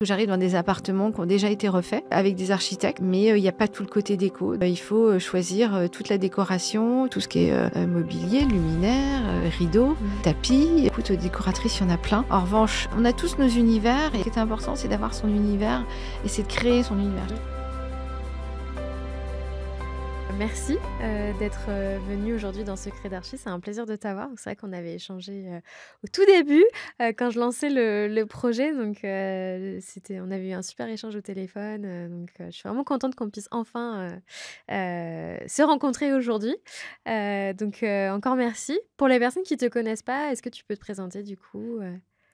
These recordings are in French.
J'arrive dans des appartements qui ont déjà été refaits avec des architectes, mais il n'y a pas tout le côté déco. Il faut choisir toute la décoration, tout ce qui est mobilier, luminaire, rideaux, tapis. Écoute, décoratrice, il y en a plein. En revanche, on a tous nos univers et ce qui est important, c'est d'avoir son univers et c'est de créer son univers. Merci d'être venu aujourd'hui dans Secret d'Archi. C'est un plaisir de t'avoir. C'est vrai qu'on avait échangé au tout début quand je lançais le projet. Donc, on avait eu un super échange au téléphone. Donc, je suis vraiment contente qu'on puisse enfin se rencontrer aujourd'hui. Encore merci. Pour les personnes qui ne te connaissent pas, est-ce que tu peux te présenter du coup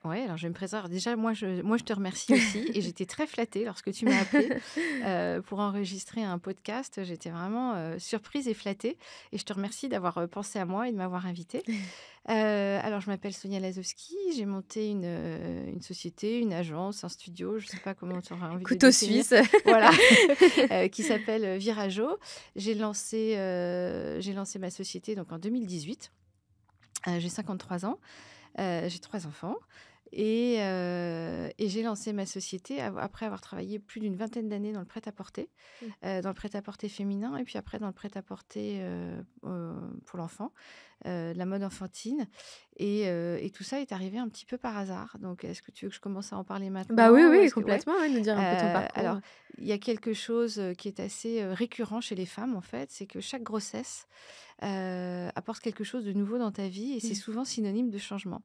Oui, alors je vais me présenter. Alors déjà, moi, je te remercie aussi. Et j'étais très flattée lorsque tu m'as appelée pour enregistrer un podcast. J'étais vraiment surprise et flattée. Et je te remercie d'avoir pensé à moi et de m'avoir invitée. Alors, je m'appelle Sonia Lazowski. J'ai monté une société, une agence, un studio. Je ne sais pas comment tu auras envie de le Couteau définir. suisse. Voilà, qui s'appelle Virago. J'ai lancé ma société donc, en 2018. J'ai 53 ans. J'ai 3 enfants. Et j'ai lancé ma société après avoir travaillé plus d'une vingtaine d'années dans le prêt-à-porter, dans le prêt-à-porter féminin et puis après dans le prêt-à-porter pour l'enfant, la mode enfantine. Et tout ça est arrivé un petit peu par hasard. Donc, est-ce que tu veux que je commence à en parler Bah oui, maintenant ou oui, est-ce que... Ouais. complètement. Ouais, nous dire un peu ton Alors, parcours. il y a quelque chose qui est assez récurrent chez les femmes, en fait, c'est que chaque grossesse apporte quelque chose de nouveau dans ta vie et c'est souvent synonyme de changement.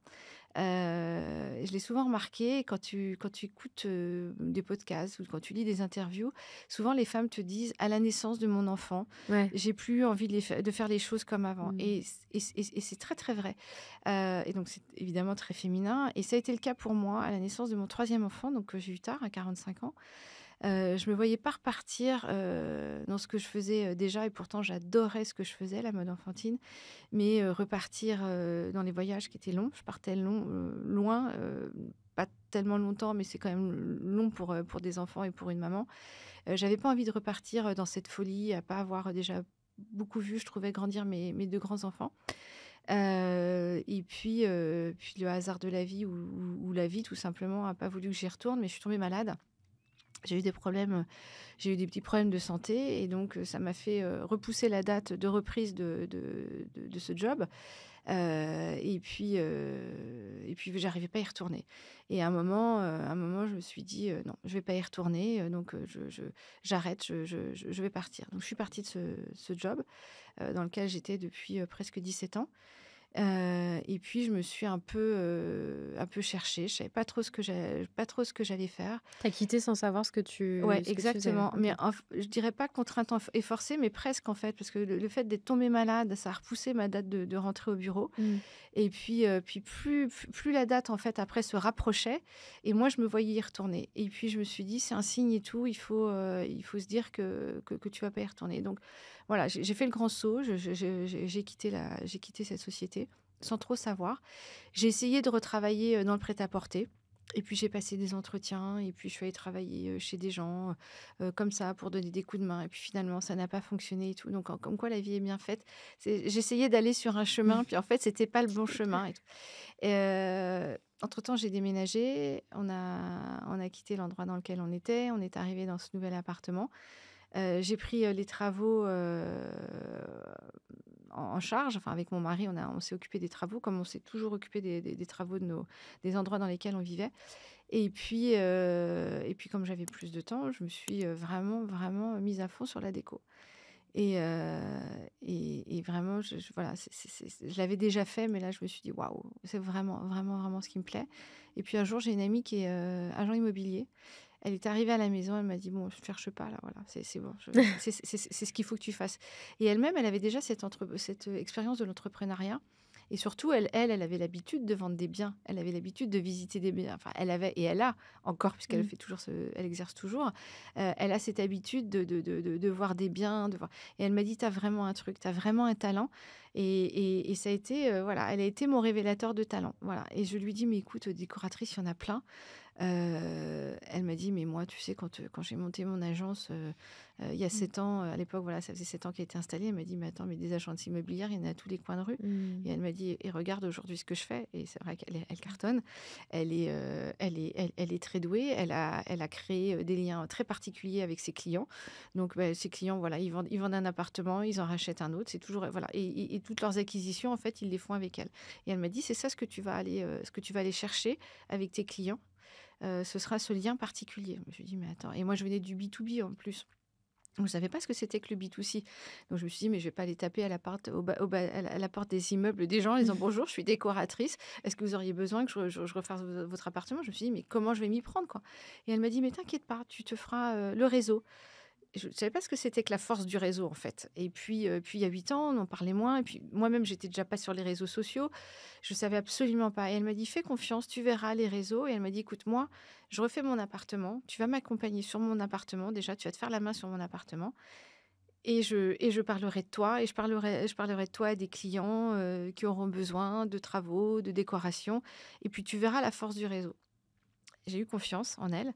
Je l'ai souvent remarqué quand tu écoutes des podcasts ou quand tu lis des interviews, souvent les femmes te disent à la naissance de mon enfant, Ouais. j'ai plus envie de faire les choses comme avant. Et c'est très très vrai. Et donc c'est évidemment très féminin. Et ça a été le cas pour moi à la naissance de mon troisième enfant, donc que j'ai eu tard, à 45 ans. Je me voyais pas repartir dans ce que je faisais déjà, et pourtant j'adorais ce que je faisais, la mode enfantine, mais repartir dans les voyages qui étaient longs. Je partais loin, pas tellement longtemps, mais c'est quand même long pour des enfants et pour une maman. J'avais pas envie de repartir dans cette folie, à pas avoir déjà beaucoup vu, je trouvais, grandir mes 2 grands-enfants. Et puis le hasard de la vie ou la vie tout simplement a pas voulu que j'y retourne, mais je suis tombée malade. J'ai eu des petits problèmes de santé et donc ça m'a fait repousser la date de reprise de ce job. Et puis j'arrivais pas à y retourner. Et à un moment, je me suis dit non, je vais pas y retourner. Donc j'arrête, je vais partir. Donc je suis partie de ce job dans lequel j'étais depuis presque 17 ans. Et puis je me suis un peu cherchée. Je savais pas trop ce que j'allais faire. T'as quitté sans savoir ce que tu Ouais, ce que tu faisais. exactement. OK. Mais je dirais pas contrainte et forcée, mais presque en fait, parce que le fait d'être tombée malade, ça a repoussé ma date de rentrée au bureau. Et puis plus la date en fait après se rapprochait, et moi je me voyais y retourner. Et puis je me suis dit c'est un signe et tout, il faut se dire que tu vas pas y retourner. Donc voilà, j'ai fait le grand saut, j'ai quitté cette société sans trop savoir. J'ai essayé de retravailler dans le prêt-à-porter. Et puis j'ai passé des entretiens et puis je suis allée travailler chez des gens comme ça pour donner des coups de main. Et puis finalement, ça n'a pas fonctionné et tout. Donc comme quoi la vie est bien faite. J'essayais d'aller sur un chemin, puis en fait, c'était pas le bon chemin et tout. Entre-temps, j'ai déménagé. On a quitté l'endroit dans lequel on était. On est arrivé dans ce nouvel appartement. J'ai pris les travaux en charge. Enfin, avec mon mari, on s'est occupé des travaux, comme on s'est toujours occupé des travaux des endroits dans lesquels on vivait. Et puis, comme j'avais plus de temps, je me suis vraiment, vraiment mise à fond sur la déco. Et vraiment, voilà, je l'avais déjà fait, mais là, je me suis dit, waouh, c'est vraiment, vraiment, vraiment ce qui me plaît. Et puis un jour, j'ai une amie qui est agent immobilier. Elle est arrivée à la maison, elle m'a dit, bon, je ne cherche pas, là, voilà, c'est bon, c'est ce qu'il faut que tu fasses. Et elle-même, elle avait déjà cette expérience de l'entrepreneuriat. Et surtout, elle avait l'habitude de vendre des biens. Elle avait l'habitude de visiter des biens. Enfin, elle a encore, puisqu'elle fait toujours elle exerce toujours. Elle a cette habitude de voir des biens, Et elle m'a dit, t'as vraiment un truc, t'as vraiment un talent. Et ça a été, voilà, elle a été mon révélateur de talent. Voilà. Et je lui dis, mais écoute, décoratrice, il y en a plein. Elle m'a dit, dit, mais moi, tu sais, quand j'ai monté mon agence il y a 7 ans, à l'époque, voilà, ça faisait 7 ans qu'elle était installée, elle m'a dit, mais attends, mais des agences immobilières, il y en a à tous les coins de rue. Et elle m'a dit, et regarde aujourd'hui ce que je fais. Et c'est vrai qu'elle cartonne. Elle est très douée. Elle a créé des liens très particuliers avec ses clients. Donc, ses clients, voilà, ils vendent un appartement, ils en rachètent un autre. C'est toujours, voilà. Et toutes leurs acquisitions, en fait, ils les font avec elle. Et elle m'a dit, c'est ça ce que tu vas aller chercher avec tes clients. Ce sera ce lien particulier. Je me suis dit, mais attends. Et moi, je venais du B2B en plus. Je ne savais pas ce que c'était que le B2C. Donc, je me suis dit, mais je ne vais pas aller taper à la porte des immeubles des gens en disant, bonjour, je suis décoratrice. Est-ce que vous auriez besoin que je refasse votre appartement? Je me suis dit, mais comment je vais m'y prendre, quoi? Et elle m'a dit, mais t'inquiète pas, tu te feras le réseau. Je ne savais pas ce que c'était que la force du réseau, en fait. Et puis il y a 8 ans, on en parlait moins. Et puis, moi-même, j'étais déjà pas sur les réseaux sociaux. Je ne savais absolument pas. Et elle m'a dit, fais confiance, tu verras les réseaux. Et elle m'a dit, écoute, moi, je refais mon appartement. Tu vas m'accompagner sur mon appartement. Déjà, tu vas te faire la main sur mon appartement. Et je parlerai de toi. Et je parlerai de toi à des clients qui auront besoin de travaux, de décoration. Et puis, tu verras la force du réseau. J'ai eu confiance en elle.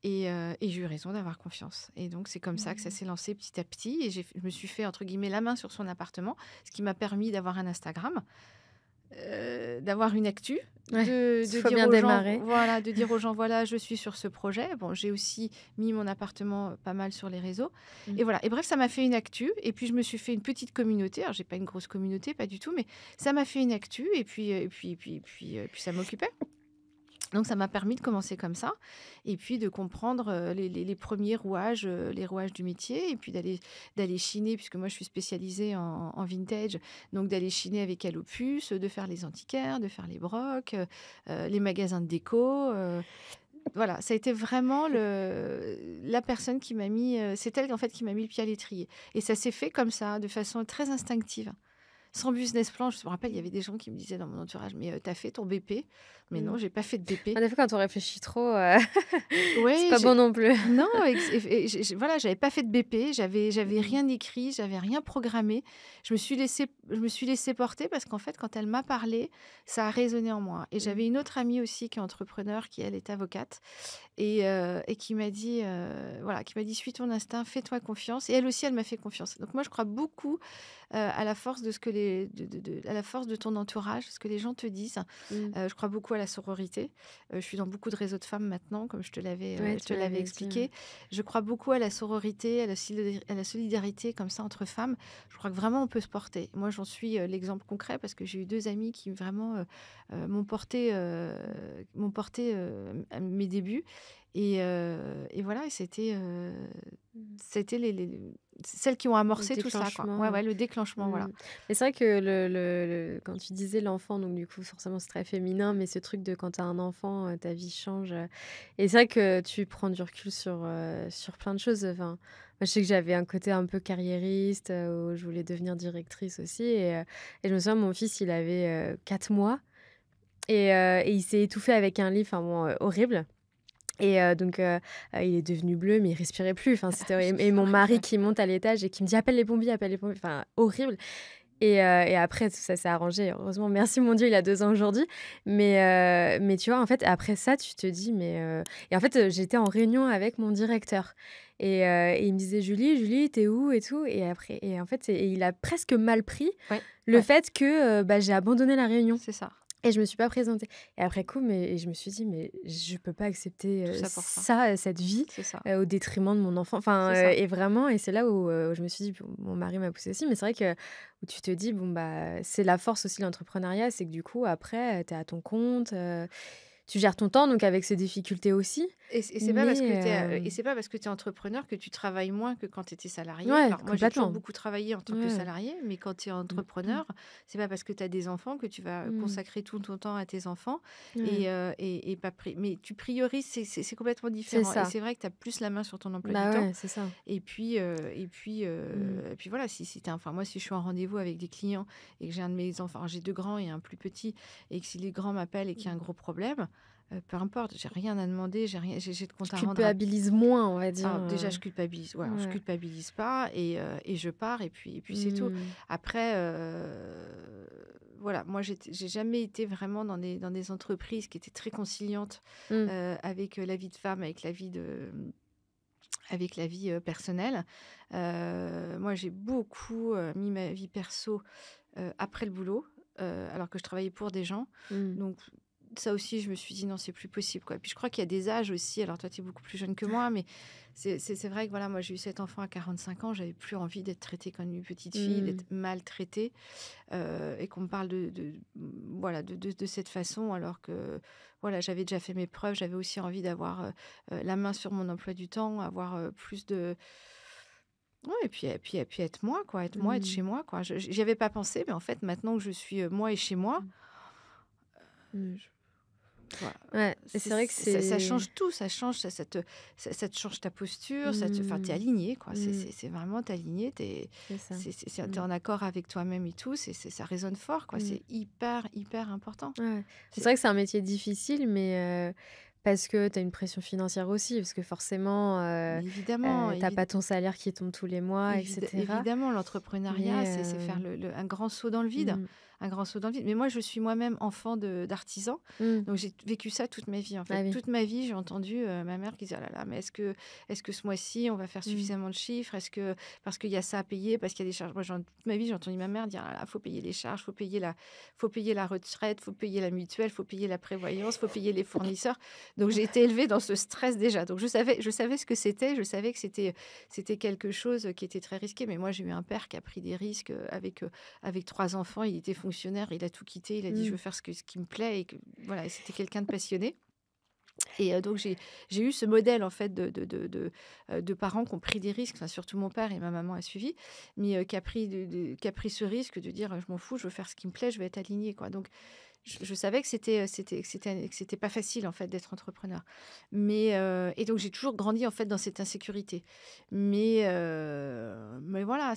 Et j'ai eu raison d'avoir confiance. Et donc, c'est comme ça que ça s'est lancé petit à petit. Et je me suis fait, entre guillemets, la main sur son appartement, ce qui m'a permis d'avoir un Instagram, d'avoir une actu, Ouais, de il faut dire bien aux gens, démarrer. voilà, de dire aux gens, voilà, je suis sur ce projet. Bon, j'ai aussi mis mon appartement pas mal sur les réseaux. Et voilà. Et bref, ça m'a fait une actu. Et puis, je me suis fait une petite communauté. Alors, j'ai pas une grosse communauté, pas du tout, mais ça m'a fait une actu. Et puis ça m'occupait. Donc, ça m'a permis de commencer comme ça et puis de comprendre les premiers rouages, les rouages du métier et puis d'aller chiner, puisque moi, je suis spécialisée en vintage, donc d'aller chiner avec elle au puce, de faire les antiquaires, de faire les brocs, les magasins de déco. Voilà, ça a été vraiment la personne qui m'a mis, c'est elle en fait qui m'a mis le pied à l'étrier. Et ça s'est fait comme ça, de façon très instinctive. Sans business plan, je me rappelle, il y avait des gens qui me disaient dans mon entourage, mais t'as fait ton BP? Mais non, j'ai pas fait de BP. Des fois, quand on réfléchit trop, c'est Ouais, pas bon non plus. non, voilà, j'avais pas fait de BP, j'avais rien écrit, j'avais rien programmé. Je me suis laissée porter parce qu'en fait, quand elle m'a parlé, ça a résonné en moi. Et j'avais une autre amie aussi qui est entrepreneur, qui elle est avocate et qui m'a dit, voilà, suis ton instinct, fais-toi confiance. Et elle aussi, elle m'a fait confiance. Donc moi, je crois beaucoup à la force de ce que à la force de ton entourage, ce que les gens te disent. Je crois beaucoup à la sororité. Je suis dans beaucoup de réseaux de femmes maintenant, comme je te l'avais Ouais, je te tu l'avais m'avais dit, expliqué. ouais. Je crois beaucoup à la sororité, à la solidarité comme ça entre femmes. Je crois que vraiment on peut se porter. Moi, j'en suis l'exemple concret parce que j'ai eu 2 amies qui vraiment m'ont porté à mes débuts. Et voilà, et c'était celles qui ont Le amorcé tout ça, quoi. déclenchement, Ouais, ouais. le déclenchement, voilà. Mais c'est vrai que quand tu disais l'enfant, donc du coup, forcément, c'est très féminin, mais ce truc de quand tu as un enfant, ta vie change. Et c'est vrai que tu prends du recul sur plein de choses. Enfin, moi, je sais que j'avais un côté un peu carriériste, où je voulais devenir directrice aussi. Et je me souviens, mon fils, il avait 4 mois et il s'est étouffé avec un lit, enfin bon, horrible. Et donc il est devenu bleu, mais il respirait plus. Enfin, c'était horrible. Et mon mari qui monte à l'étage et qui me dit: appelle les pompiers, appelle les pompiers. Enfin, horrible. Et après, tout ça s'est arrangé. Heureusement, merci mon Dieu, il a 2 ans aujourd'hui. Mais tu vois, en fait, après ça, tu te dis, et en fait, j'étais en réunion avec mon directeur. Et il me disait: Julie, t'es où et tout. Et en fait, il a presque mal pris Ouais, le fait que j'ai abandonné la réunion. c'est ça. Et je me suis pas présentée. Et après coup, je me suis dit: «Mais je peux pas accepter, Tout ça pour ça. cette vie, C'est ça. au détriment de mon enfant». Enfin, C'est ça. et vraiment, et c'est là où je me suis dit, mon mari m'a poussée aussi, mais c'est vrai que où tu te dis: «Bon, bah, c'est la force aussi de l'entrepreneuriat», c'est que du coup, après, tu es à ton compte, tu gères ton temps, donc avec ses difficultés aussi. Et c'est pas parce que Mais et c'est pas parce que tu es entrepreneur que tu travailles moins que quand tu étais salarié. ouais, Alors moi, j'ai toujours complètement. beaucoup travaillé en tant que Ouais. salarié, mais quand tu es entrepreneur, c'est pas parce que tu as des enfants que tu vas consacrer tout ton temps à tes enfants Ouais. et pas mais tu priorises, c'est complètement C'est différent. Et ça. c'est vrai que tu as plus la main sur ton emploi Bah du temps. ouais, c'est ça. Et puis voilà, enfin moi, si je suis en rendez-vous avec des clients et que j'ai un de mes enfants, j'ai 2 grands et un plus petit, et que si les grands m'appellent et qu'il y a un gros problème, peu importe, j'ai rien à demander, j'ai de compte Tu à rendre. culpabilises moins, on va dire. Alors déjà, je culpabilise. Ouais, alors, je Ouais. culpabilise pas et je pars et puis c'est tout. Après, voilà, moi, j'ai jamais été vraiment dans des entreprises qui étaient très conciliantes Mmh. avec la vie de femme, avec la vie personnelle. Moi, j'ai beaucoup mis ma vie perso après le boulot, alors que je travaillais pour des gens. Mmh. Donc, ça aussi, je me suis dit, non, c'est plus possible, quoi. Puis je crois qu'il y a des âges aussi. Alors, toi, tu es beaucoup plus jeune que moi, mais c'est vrai que voilà, moi, j'ai eu cet enfant à 45 ans. J'avais plus envie d'être traitée comme une petite fille, Mmh. d'être maltraitée et qu'on me parle voilà, de cette façon, alors que voilà, j'avais déjà fait mes preuves. J'avais aussi envie d'avoir la main sur mon emploi du temps, avoir plus de. Ouais, et puis être moi, quoi, être moi, être chez Mmh. moi, quoi. J'y avais pas pensé, mais en fait, maintenant que je suis moi et chez moi, Mmh. Mmh. voilà, Ouais, et c'est vrai que ça c'est change tout, ça change, ça te change ta posture, enfin, t'es mmh. aligné, quoi. Mmh. C'est vraiment, t'es aligné, C'est ça. t'es Mmh. en accord avec toi-même et tout, ça résonne fort, quoi. Mmh. C'est hyper, hyper important. Ouais. C'est C'est vrai que c'est un métier difficile, mais parce que tu as une pression financière aussi, parce que forcément, mais évidemment, tu pas ton salaire qui tombe tous les mois et cetera. évidemment, l'entrepreneuriat, Mais c'est faire un grand saut dans le vide. mmh. Un grand saut dans le vide. Mais moi, je suis moi-même enfant d'artisan. Mmh. Donc, j'ai vécu ça toute ma vie, en Ah fait. oui. Toute ma vie, j'ai entendu ma mère qui disait, oh là là, mais est-ce que ce mois-ci, on va faire Mmh. suffisamment de chiffres? Parce qu'il y a ça à payer, parce qu'il y a des charges. Moi, toute ma vie, j'ai entendu ma mère dire, ah là là, faut payer les charges, faut payer la retraite, faut payer la mutuelle, faut payer la prévoyance, faut payer les fournisseurs. Donc, j'ai été élevée dans ce stress déjà. Donc, je savais ce que c'était. Je savais que c'était quelque chose qui était très risqué. Mais moi, j'ai eu un père qui a pris des risques avec 3 enfants. Il était fonctionnaire, il a tout quitté. Il a dit, je Mmh. veux faire ce qui me plaît. Et que, voilà, et c'était quelqu'un de passionné. Et donc, j'ai eu ce modèle, en fait, de parents qui ont pris des risques. Enfin, surtout mon père, et ma maman a suivi, mais qui a pris ce risque de dire, je m'en fous, je veux faire ce qui me plaît, je vais être alignée, quoi. Donc, je savais que c'était pas facile, en fait, d'être entrepreneur. Et donc, j'ai toujours grandi, en fait, dans cette insécurité. Mais voilà,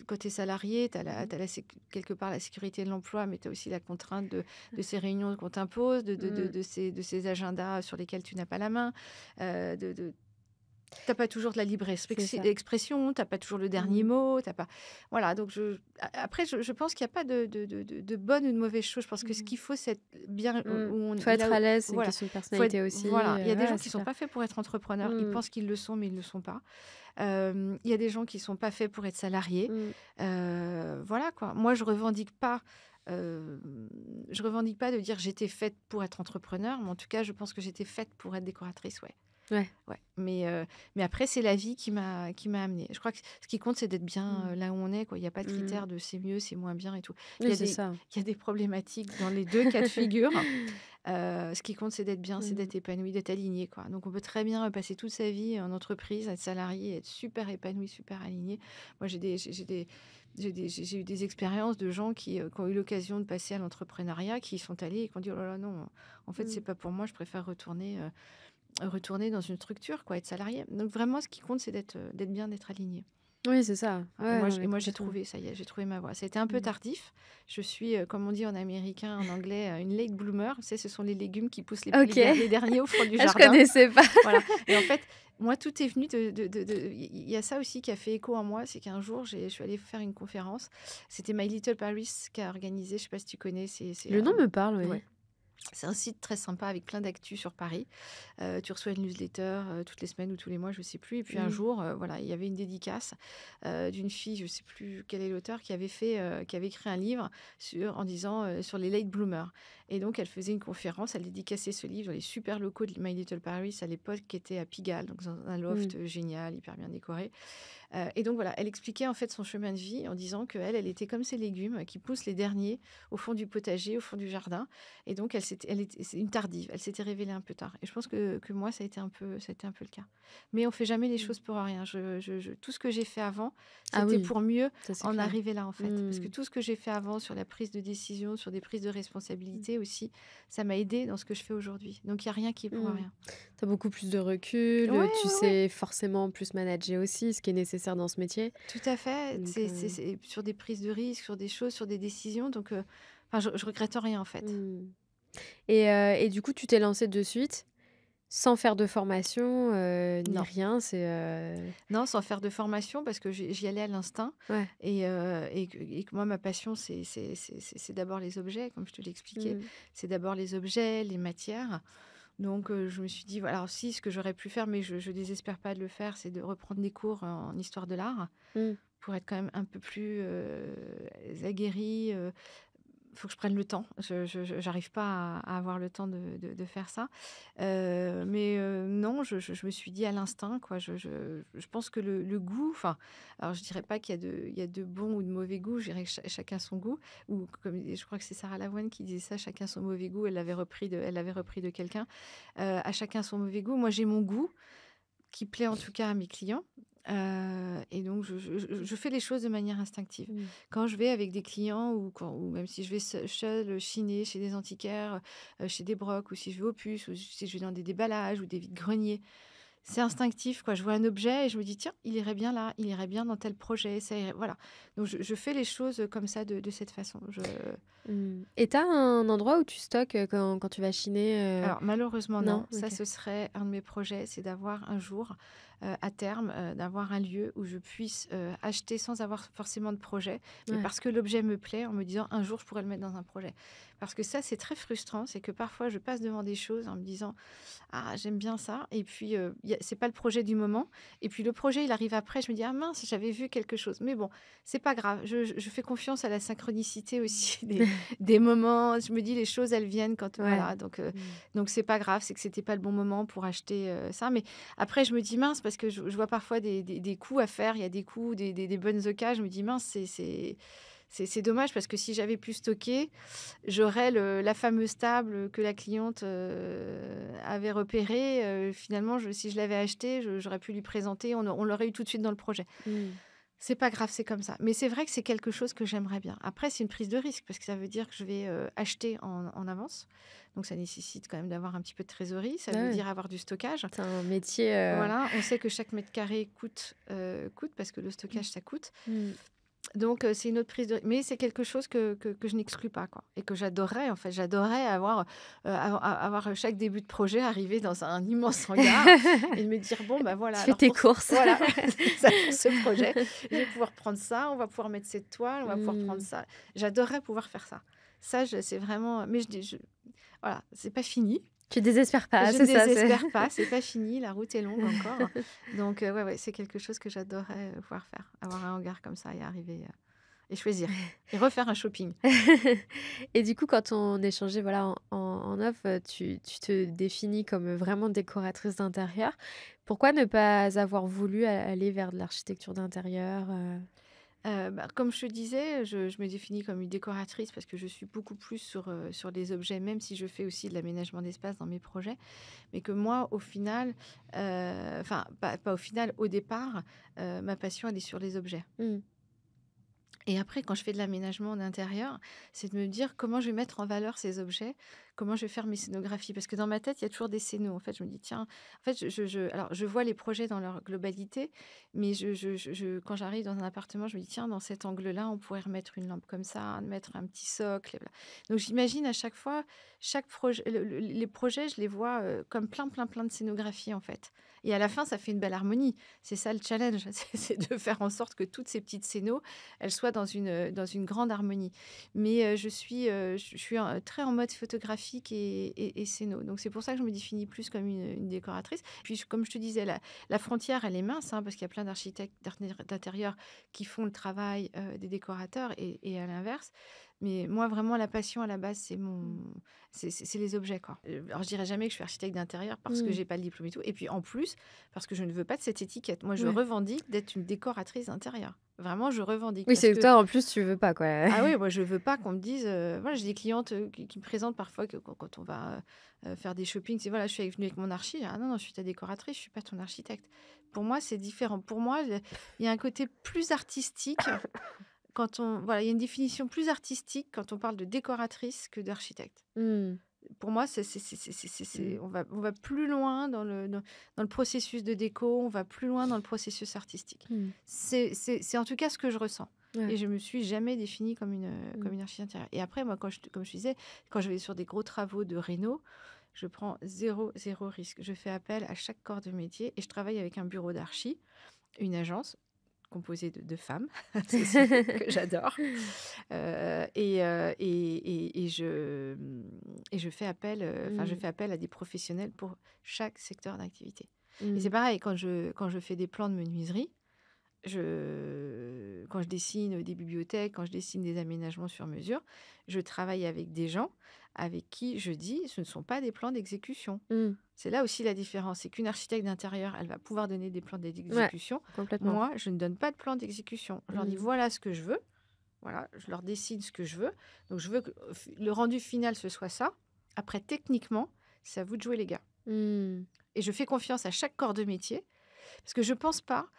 quand tu es salarié, tu as, Mmh. quelque part la sécurité de l'emploi, mais tu as aussi la contrainte de ces réunions qu'on t'impose, Mmh. de ces agendas sur lesquels tu n'as pas la main. T'as pas toujours de la libre C'est ça. expression, t'as pas toujours le dernier Mmh. mot, t'as pas. Voilà, donc après, je pense qu'il n'y a pas de bonne ou de mauvaise chose. Je pense que ce Mmh. qu'il faut, c'est être bien Mmh. où on, Faut là être où. à l'aise, c'est une Voilà. question de Faut être, personnalité aussi, voilà. Il y a des gens ouais, qui c'est sont clair. pas faits pour être entrepreneurs. Ils Mmh. pensent qu'ils le sont, mais ils ne le sont pas. Il y a des gens qui sont pas faits pour être salariés. Mmh. Voilà, quoi. Moi, euh, je revendique pas de dire j'étais faite pour être entrepreneur, mais en tout cas, je pense que j'étais faite pour être décoratrice, ouais. Ouais. Ouais, mais après, c'est la vie qui m'a amenée. Je crois que ce qui compte, c'est d'être bien Mmh. là où on est, quoi. Il n'y a pas de Mmh. critère de c'est mieux, c'est moins bien et tout. Il y Oui, a c'est des, ça. il y a des problématiques dans les deux cas de figure. Ce qui compte, c'est d'être bien, c'est Mmh. d'être épanoui, d'être aligné, quoi. Donc, on peut très bien passer toute sa vie en entreprise, être salarié, être super épanoui, super aligné. Moi, j'ai eu des expériences de gens qui ont eu l'occasion de passer à l'entrepreneuriat, qui y sont allés et qui ont dit, oh là là, non, en fait, c'est Mmh. pas pour moi, je préfère retourner dans une structure, quoi, être salarié. Donc vraiment, ce qui compte, c'est d'être bien, d'être aligné. Oui, c'est ça. Voilà. Ouais, non, Et mais moi, j'ai complètement. trouvé, ça y est, j'ai trouvé ma voie. Ça a été un peu Mmh. tardif. Je suis, comme on dit en américain, en anglais, une late bloomer. Tu sais, ce sont les légumes qui poussent OK. les derniers au fond du Ah, je jardin. connaissais pas. Voilà. Et en fait, moi, tout est venu il y a ça aussi qui a fait écho en moi, c'est qu'un jour, je suis allée faire une conférence. C'était My Little Paris qui a organisé, je sais pas si tu connais, Le nom me parle, oui. ouais. C'est un site très sympa avec plein d'actu sur Paris. Tu reçois une newsletter toutes les semaines ou tous les mois, je ne sais plus. Et puis un Mmh. jour, voilà, il y avait une dédicace d'une fille, je ne sais plus quel est l'auteur, qui avait écrit un livre en disant sur les late bloomers. Et donc, elle faisait une conférence, elle dédicaçait ce livre dans les super locaux de My Little Paris à l'époque, qui était à Pigalle, donc dans un loft génial, hyper bien décoré. Et donc voilà, elle expliquait en fait son chemin de vie en disant elle était comme ces légumes qui poussent les derniers au fond du potager, au fond du jardin. Et donc c'est une tardive. Elle s'était révélée un peu tard. Et je pense que moi, ça a été un peu le cas. Mais on fait jamais les Mmh. choses pour rien. Tout ce que j'ai fait avant, Ah c'était oui, pour mieux ça c'est en clair. arriver là en fait. Parce que Mmh. tout ce que j'ai fait avant sur la prise de décision, sur des prises de responsabilité aussi, ça m'a aidé dans ce que je fais aujourd'hui. Donc il y a rien qui est pour Mmh. rien. Tu as beaucoup plus de recul, Ouais, tu ouais, ouais. sais forcément plus manager aussi, ce qui est nécessaire dans ce métier. Tout à fait. Donc C'est sur des prises de risques, sur des choses, sur des décisions. Donc, enfin, je regrette rien en fait. mmh. Et du coup, tu t'es lancée de suite Sans faire de formation, ni Non. rien, Non, sans faire de formation parce que j'y allais à l'instinct ouais. et que moi, ma passion, c'est d'abord les objets, comme je te l'expliquais. Mmh. C'est d'abord les objets, les matières. Donc, je me suis dit, voilà, alors si, ce que j'aurais pu faire, mais je désespère pas de le faire, c'est de reprendre des cours en histoire de l'art Mmh. pour être quand même un peu plus aguerrie. Faut que je prenne le temps. J'arrive pas à avoir le temps de faire ça. Mais non, je me suis dit à l'instinct, quoi. Je pense que le goût, enfin, alors je dirais pas qu'il y a de bon ou de mauvais goût, je dirais que chacun son goût. Ou comme je crois que c'est Sarah Lavoine qui disait ça, chacun son mauvais goût. Elle l'avait repris de quelqu'un. À chacun son mauvais goût. Moi, j'ai mon goût qui plaît en tout cas à mes clients. Et donc, je fais les choses de manière instinctive. Mmh. Quand je vais avec des clients ou même si je vais seule chiner chez des antiquaires, chez des brocs, ou si je vais aux puces, ou si je vais dans des déballages ou des vides-greniers, c'est instinctif, quoi. Je vois un objet et je me dis, tiens, il irait bien là, il irait bien dans tel projet. Voilà. Donc, je fais les choses comme ça, de cette façon. Mmh. Et tu as un endroit où tu stockes, quand tu vas chiner, Alors malheureusement non? non, ça OK. ce serait un de mes projets, c'est d'avoir un jour, à terme, d'avoir un lieu où je puisse, acheter sans avoir forcément de projet, mais Ouais. parce que l'objet me plaît, en me disant: «Un jour je pourrais le mettre dans un projet». Parce que ça, c'est très frustrant, c'est que parfois je passe devant des choses en me disant: «Ah, j'aime bien ça», et puis, c'est pas le projet du moment, et puis le projet il arrive après, je me dis: «Ah mince, j'avais vu quelque chose». Mais bon, c'est pas grave, je fais confiance à la synchronicité aussi des moments. Je me dis: «Les choses elles viennent quand», Ouais. voilà, Mmh. donc c'est pas grave, c'est que c'était pas le bon moment pour acheter, ça. Mais après je me dis: «Mince», parce que je vois parfois des coups à faire. Il y a des coups, des bonnes occasions. Je me dis: «Mince, c'est dommage», parce que si j'avais pu stocker, j'aurais la fameuse table que la cliente, avait repérée, finalement si je l'avais achetée, j'aurais pu lui présenter, on l'aurait eu tout de suite dans le projet. Mmh. C'est pas grave, c'est comme ça. Mais c'est vrai que c'est quelque chose que j'aimerais bien. Après, c'est une prise de risque parce que ça veut dire que je vais, acheter en avance. Donc ça nécessite quand même d'avoir un petit peu de trésorerie. Ça Ah veut ouais, dire avoir du stockage. c'est un métier, Voilà, on sait que chaque mètre carré coûte parce que le mmh. stockage, ça coûte. Mmh. Donc c'est une autre prise de, mais c'est quelque chose que je n'exclus pas, quoi, et que j'adorerais, en fait. J'adorerais avoir chaque début de projet arriver dans un immense hangar et de me dire: «Bon, bah, voilà, Tu fais alors tes courses. voilà, c'est ça, pour ce projet, je vais pouvoir prendre ça, on va pouvoir mettre cette toile, on va pouvoir prendre Mmh. ça». J'adorerais pouvoir faire ça. Ça, c'est vraiment, mais voilà, c'est pas fini. Tu désespères pas, Je ne c'est ça, c'est désespère pas, c'est pas fini, la route est longue encore. Donc ouais, c'est quelque chose que j'adorerais, pouvoir faire. Avoir un hangar comme ça et arriver, et choisir et refaire un shopping. Et du coup, quand on échangeait, voilà, en off, tu te définis comme vraiment décoratrice d'intérieur. Pourquoi ne pas avoir voulu aller vers de l'architecture d'intérieur, Bah, comme je te disais, je me définis comme une décoratrice parce que je suis beaucoup plus sur les objets, même si je fais aussi de l'aménagement d'espace dans mes projets. Mais que moi, au final, enfin, pas au final, au départ, ma passion, elle est sur les objets. Mmh. Et après, quand je fais de l'aménagement d'intérieur, c'est de me dire comment je vais mettre en valeur ces objets, comment je vais faire mes scénographies. Parce que dans ma tête, il y a toujours des scénos. En fait, je me dis, tiens, en fait, alors, je vois les projets dans leur globalité, mais quand j'arrive dans un appartement, je me dis, tiens, dans cet angle-là, on pourrait remettre une lampe comme ça, mettre un petit socle. Et voilà. Donc, j'imagine à chaque fois, chaque projet, les projets, je les vois comme plein de scénographies, en fait. Et à la fin, ça fait une belle harmonie. C'est ça le challenge, c'est de faire en sorte que toutes ces petites scénos, elles soient dans une grande harmonie. Mais je suis très en mode photographique et scéno. Donc c'est pour ça que je me définis plus comme une décoratrice. Puis comme je te disais, la frontière, elle est mince, hein, parce qu'il y a plein d'architectes d'intérieur qui font le travail des décorateurs et à l'inverse. Mais moi, vraiment, la passion à la base, c'est les objets, quoi. Alors, je dirais jamais que je suis architecte d'intérieur parce que Mmh. j'ai pas le diplôme et tout. Et puis, en plus, parce que je ne veux pas de cette étiquette. Moi, je Ouais. revendique d'être une décoratrice d'intérieur. Vraiment, je revendique Oui, parce c'est que que, toi, en plus, tu veux pas, quoi. ah oui, moi, je veux pas qu'on me dise, voilà, j'ai des clientes qui me présentent parfois que quand on va faire des shoppings, c'est voilà, je suis venue avec mon archi. Ah non, non, je suis ta décoratrice, je suis pas ton architecte. Pour moi, c'est différent. Pour moi, il y a un côté plus artistique voilà, il y a une définition plus artistique quand on parle de décoratrice que d'architecte. Mmh. Pour moi, Mmh. on va plus loin dans le processus de déco, on va plus loin dans le processus artistique. Mmh. C'est en tout cas ce que je ressens. Ouais. Et je me suis jamais définie comme Mmh. comme une architecte intérieure. Et après, moi, comme je disais, quand je vais sur des gros travaux de réno, je prends zéro risque. Je fais appel à chaque corps de métier et je travaille avec un bureau d'archi, une agence composée de femmes, c'est aussi que j'adore. Et je fais appel, je Mmh. fais appel à des professionnels pour chaque secteur d'activité. Et c'est Mmh. pareil, quand je fais des plans de menuiserie, quand je dessine des bibliothèques, quand je dessine des aménagements sur mesure, je travaille avec des gens avec qui je dis ce ne sont pas des plans d'exécution. Mmh. C'est là aussi la différence, c'est qu'une architecte d'intérieur, elle va pouvoir donner des plans Ouais, d'exécution. complètement. Moi, je ne donne pas de plan d'exécution. Je leur dis Mmh. voilà ce que je veux, voilà, je leur dessine ce que je veux. Donc je veux que le rendu final ce soit ça. Après, techniquement, c'est à vous de jouer les gars. Mmh. Et je fais confiance à chaque corps de métier parce que je ne pense pas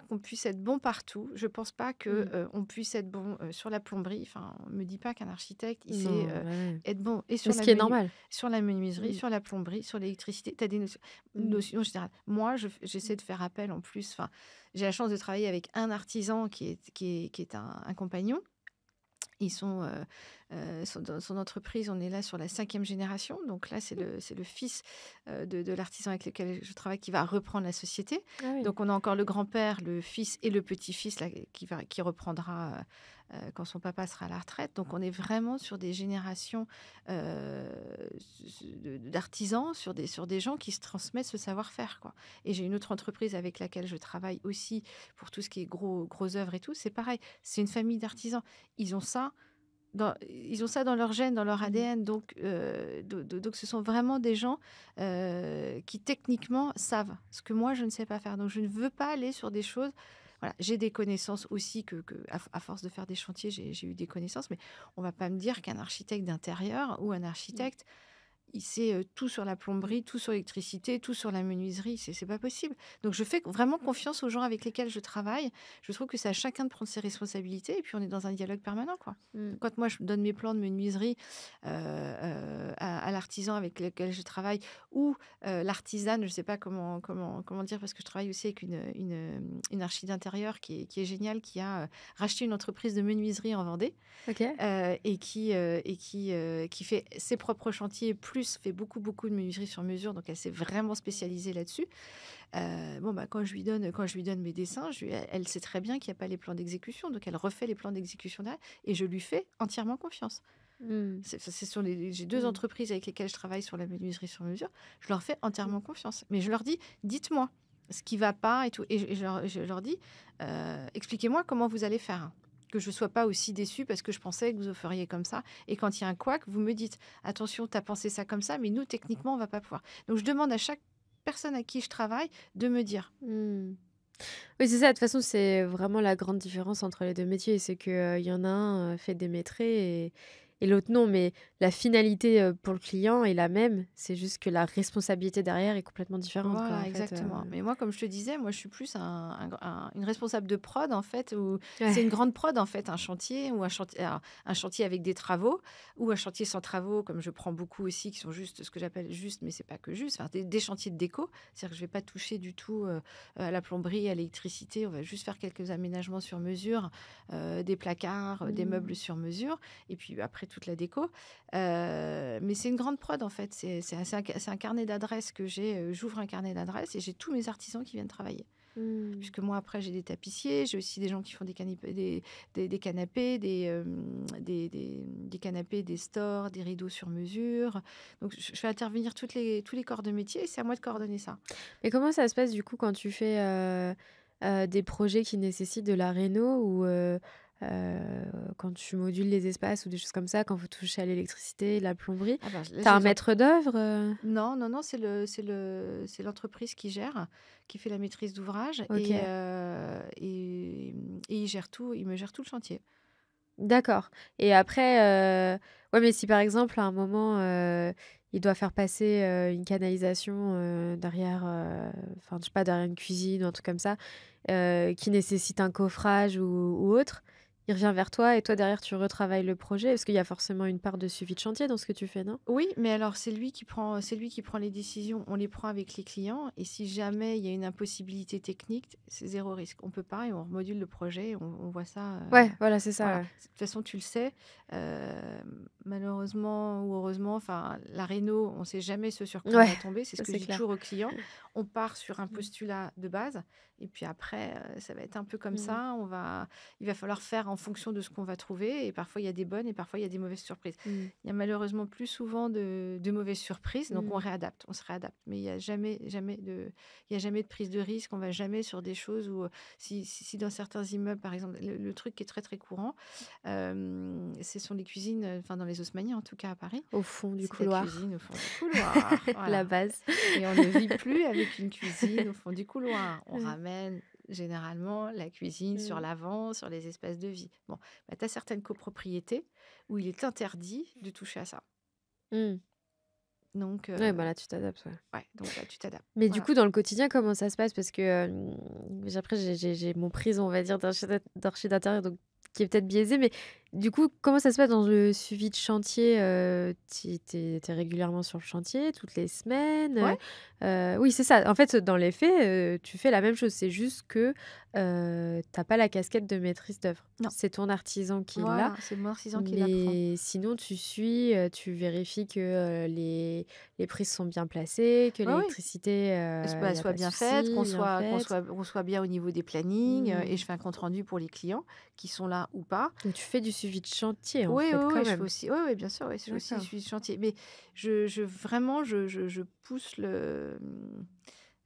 qu'on puisse être bon partout. Je ne pense pas que Mmh. on puisse être bon sur la plomberie. Enfin, on me dit pas qu'un architecte, il sait Non, bah, ouais. être bon et Mais ce qui est normal. sur la menuiserie, Mmh. sur la plomberie, sur l'électricité. Tu as des Mmh. notions générales. Moi, j'essaie de faire appel en plus. Enfin, j'ai la chance de travailler avec un artisan qui est un compagnon. Ils sont, dans son entreprise, on est là sur la 5e génération. Donc là, c'est le fils de l'artisan avec lequel je travaille qui va reprendre la société. Ah oui. Donc on a encore le grand-père, le fils et le petit-fils là, qui reprendra quand son papa sera à la retraite. Donc on est vraiment sur des générations d'artisans, sur des gens qui se transmettent ce savoir-faire, quoi. Et j'ai une autre entreprise avec laquelle je travaille aussi pour tout ce qui est gros œuvres et tout. C'est pareil, c'est une famille d'artisans. Ils ont ça ils ont ça dans leur gène, dans leur Mmh. ADN. Donc, donc ce sont vraiment des gens qui techniquement savent ce que moi je ne sais pas faire. Donc je ne veux pas aller sur des choses. Voilà, j'ai des connaissances aussi à force de faire des chantiers, j'ai eu des connaissances, mais on va pas me dire qu'un architecte d'intérieur ou un Mmh. architecte il sait tout sur la plomberie, tout sur l'électricité, tout sur la menuiserie. C'est pas possible. Donc, je fais vraiment confiance aux gens avec lesquels je travaille. Je trouve que c'est à chacun de prendre ses responsabilités et puis on est dans un dialogue permanent, quoi. Mmh. Donc, quand moi, je donne mes plans de menuiserie à l'artisan avec lequel je travaille ou l'artisane, je ne sais pas comment dire, parce que je travaille aussi avec une archi d'intérieur qui est géniale, qui a racheté une entreprise de menuiserie en Vendée OK. qui fait ses propres chantiers, plus fait beaucoup de menuiserie sur mesure, donc elle s'est vraiment spécialisée là-dessus. Bon, bah, quand je lui donne mes dessins, elle sait très bien qu'il y a pas les plans d'exécution, donc elle refait les plans d'exécution derrière et je lui fais entièrement confiance. Mmh. J'ai 2 Mmh. entreprises avec lesquelles je travaille sur la menuiserie sur mesure, je leur fais entièrement confiance. Mais je leur dis: «Dites-moi ce qui va pas et tout» et je leur dis: «Expliquez-moi comment vous allez faire». Que je sois pas aussi déçue parce que je pensais que vous feriez comme ça et quand il y a un couac, vous me dites: «Attention, tu as pensé ça comme ça, mais nous techniquement, on va pas pouvoir». Donc je demande à chaque personne à qui je travaille de me dire. Mmh. Oui, c'est ça. De toute façon, c'est vraiment la grande différence entre les 2 métiers. C'est que, il y en a un, fait démétrer et l'autre non. Mais la finalité, pour le client est la même. C'est juste que la responsabilité derrière est complètement différente, quoi, en Voilà, fait, exactement. Mais moi, comme je te disais, moi, je suis plus une responsable de prod, en fait, où c'est Ouais. une grande prod, en fait, un chantier ou un chantier avec des travaux ou un chantier sans travaux, comme je prends beaucoup aussi, qui sont juste ce que j'appelle juste, mais c'est pas que juste, enfin, des chantiers de déco. C'est-à-dire que je vais pas toucher du tout à la plomberie, à l'électricité. On va juste faire quelques aménagements sur mesure, des placards, des meubles Mmh. sur mesure, et puis après toute la déco. Mais c'est une grande prod, en fait. C'est un carnet d'adresses que j'ai. J'ouvre un carnet d'adresses et j'ai tous mes artisans qui viennent travailler. Mmh. Puisque moi, après, j'ai des tapissiers, j'ai aussi des gens qui font des canapés, des canapés, des canapés, des stores, des rideaux sur mesure. Donc, je fais intervenir tous les corps de métier et c'est à moi de coordonner ça. Mais comment ça se passe, du coup, quand tu fais, des projets qui nécessitent de la réno ou, heu, quand tu modules les espaces ou des choses comme ça, quand vous touchez à l'électricité, la plomberie? Ah ben, là, Tu as un maître d'œuvre, Non, non, non, c'est l'entreprise qui gère, qui fait la maîtrise d'ouvrage OK. et il me gère tout le chantier. D'accord et après, ouais, mais si par exemple à un moment, il doit faire passer, une canalisation, derrière, enfin je sais pas, derrière une cuisine ou un truc comme ça, qui nécessite un coffrage ou autre, il revient vers toi et toi derrière tu retravailles le projet? Parce qu'il y a forcément une part de suivi de chantier dans ce que tu fais, non? Oui, mais alors c'est lui qui prend les décisions. On les prend avec les clients et si jamais il y a une impossibilité technique, c'est zéro risque. On peut pas et on remodule le projet, on voit ça, Ouais, voilà, c'est ça, voilà. ouais. De toute façon, tu le sais, malheureusement ou heureusement, enfin, la réno, on sait jamais ce sur quoi on Ouais, va tomber. C'est ce ça que je c'est dis clair. toujours aux clients. On part sur un Mmh. postulat de base et puis après, ça va être un peu comme Mmh. ça. Il va falloir faire en fonction de ce qu'on va trouver et parfois il y a des bonnes et parfois il y a des mauvaises surprises. Mmh. Il y a malheureusement plus souvent de mauvaises surprises, donc Mmh. on se réadapte. Mais il y a jamais de prise de risque. On va jamais sur des choses où si dans certains immeubles, par exemple, le truc qui est très très courant, ce sont les cuisines, enfin dans les Haussmanniens en tout cas à Paris, Au fond du c'est la couloir, cuisine au fond du couloir, la voilà. base. Et on ne vit plus avec une cuisine au fond du couloir. On Ouais. ramène généralement la cuisine sur Mmh. l'avant, sur les espaces de vie. Bon, bah, tu as certaines copropriétés où il est interdit de toucher à ça. Mmh. Donc, Ouais, bah, là tu t'adaptes, ouais. ouais, donc là, tu t'adaptes. Mais du Voilà. coup, dans le quotidien, comment ça se passe? Parce que, après j'ai mon prisme, on va dire, d'archi d'intérieur, donc qui est peut-être biaisé, mais du coup, comment ça se passe dans le suivi de chantier? Tu es régulièrement sur le chantier, toutes les semaines? Ouais, Oui, c'est ça. En fait, dans les faits, tu fais la même chose. C'est juste que, tu pas la casquette de maîtrise d'œuvre. non, C'est ton artisan qui l'a, voilà, c'est mon artisan qui l'apprend. mais sinon tu suis, tu vérifies que, les prises sont bien placées, que Ouais, oui, l'électricité, il y a soit pas de bien faite, souci, bien faite. qu'on soit bien au niveau des plannings, et Mmh. je fais un compte rendu pour les clients qui sont là ou pas. Donc tu fais du suivi de chantier, en Oui, oui, fait, quand oui, je fais même? aussi, oui, oui, bien sûr, oui, je fais aussi du D'accord. suivi de chantier. Mais vraiment, je pousse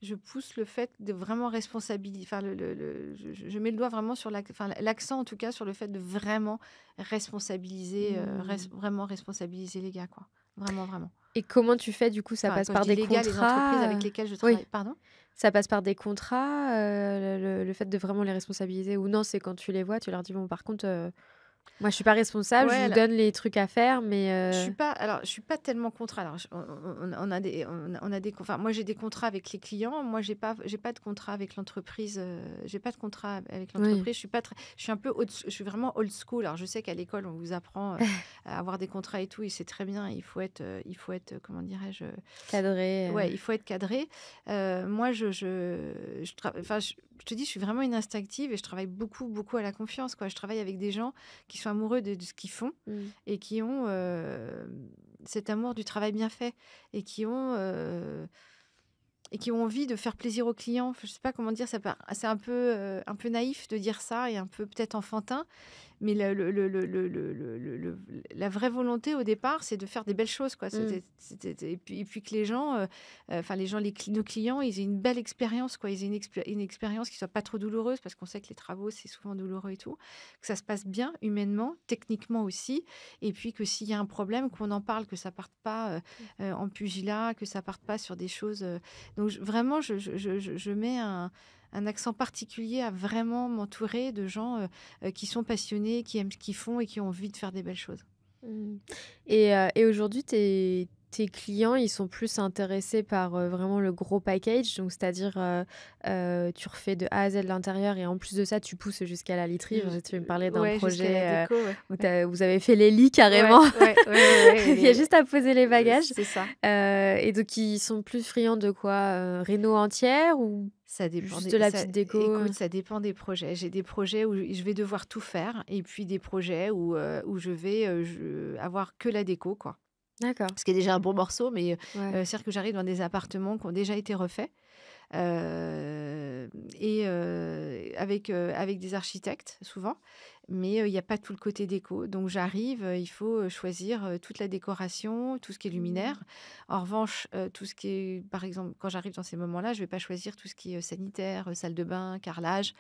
je pousse le fait de vraiment responsabiliser, enfin, je mets le doigt vraiment sur enfin, l'accent en tout cas sur le fait de vraiment responsabiliser, Mmh. vraiment responsabiliser les gars, quoi. Vraiment, vraiment. Et comment tu fais, du coup? Ça Enfin, passe quand je par dis des les gars, les entreprises contrats, avec lesquelles je Oui, travaille. Pardon? ça passe par des contrats, le fait de vraiment les responsabiliser ou non, c'est quand tu les vois, tu leur dis: «Bon, par contre, moi, je suis pas responsable, je Ouais, vous donne les trucs à faire, mais je suis pas tellement contrat. Alors, on a des, enfin, moi j'ai des contrats avec les clients. Moi, j'ai pas de contrat avec l'entreprise. J'ai pas de contrat avec oui. l'entreprise. Je suis un peu, je suis vraiment old school. Alors, je sais qu'à l'école, on vous apprend à avoir des contrats et tout, et c'est très bien. Il faut être, comment dirais-je, Cadré, ouais, il faut être cadré. Moi, enfin, je te dis, je suis vraiment une instinctive et je travaille beaucoup, beaucoup à la confiance, quoi. Je travaille avec des gens qui sont amoureux de ce qu'ils font mmh. et qui ont cet amour du travail bien fait et qui ont envie de faire plaisir aux clients. Enfin, je sais pas comment dire, c'est un peu naïf de dire ça et un peu peut-être enfantin, mais la vraie volonté au départ, c'est de faire des belles choses, quoi. Mmh. Et puis que les gens, enfin les gens, nos clients, ils aient une belle expérience, quoi. Ils aient une expérience qui soit pas trop douloureuse, parce qu'on sait que les travaux, c'est souvent douloureux et tout. Que ça se passe bien, humainement, techniquement aussi. Et puis que s'il y a un problème, qu'on en parle, que ça parte pas en pugilat, que ça parte pas sur des choses. Donc vraiment, je mets un accent particulier à vraiment m'entourer de gens qui sont passionnés, qui aiment ce qu'ils font et qui ont envie de faire des belles choses. Mmh. Et aujourd'hui, tes clients, ils sont plus intéressés par, vraiment le gros package, donc c'est-à-dire, tu refais de A à Z l'intérieur et en plus de ça, tu pousses jusqu'à la literie. Tu me parlais d'un Ouais, jusqu'à la projet, déco, ouais, où ouais. vous avez fait les lits Ouais, carrément. ouais, ouais, ouais, Il y a juste à poser les bagages, c'est ça. et donc ils sont plus friands de quoi? Réno entière ou Ça dépend juste des de la ça petite déco, Écoute, ça dépend des projets. J'ai des projets où je vais devoir tout faire et puis des projets où je vais, avoir que la déco, quoi. D'accord, Ce qui est déjà un bon morceau, mais ouais. c'est-à-dire que j'arrive dans des appartements qui ont déjà été refaits, et avec des architectes souvent, mais il y a pas tout le côté déco. Donc j'arrive, il faut, choisir, toute la décoration, tout ce qui est Mmh. luminaire. En revanche, tout ce qui est, par exemple, quand j'arrive dans ces moments-là, je vais pas choisir tout ce qui est, sanitaire, salle de bain, carrelage.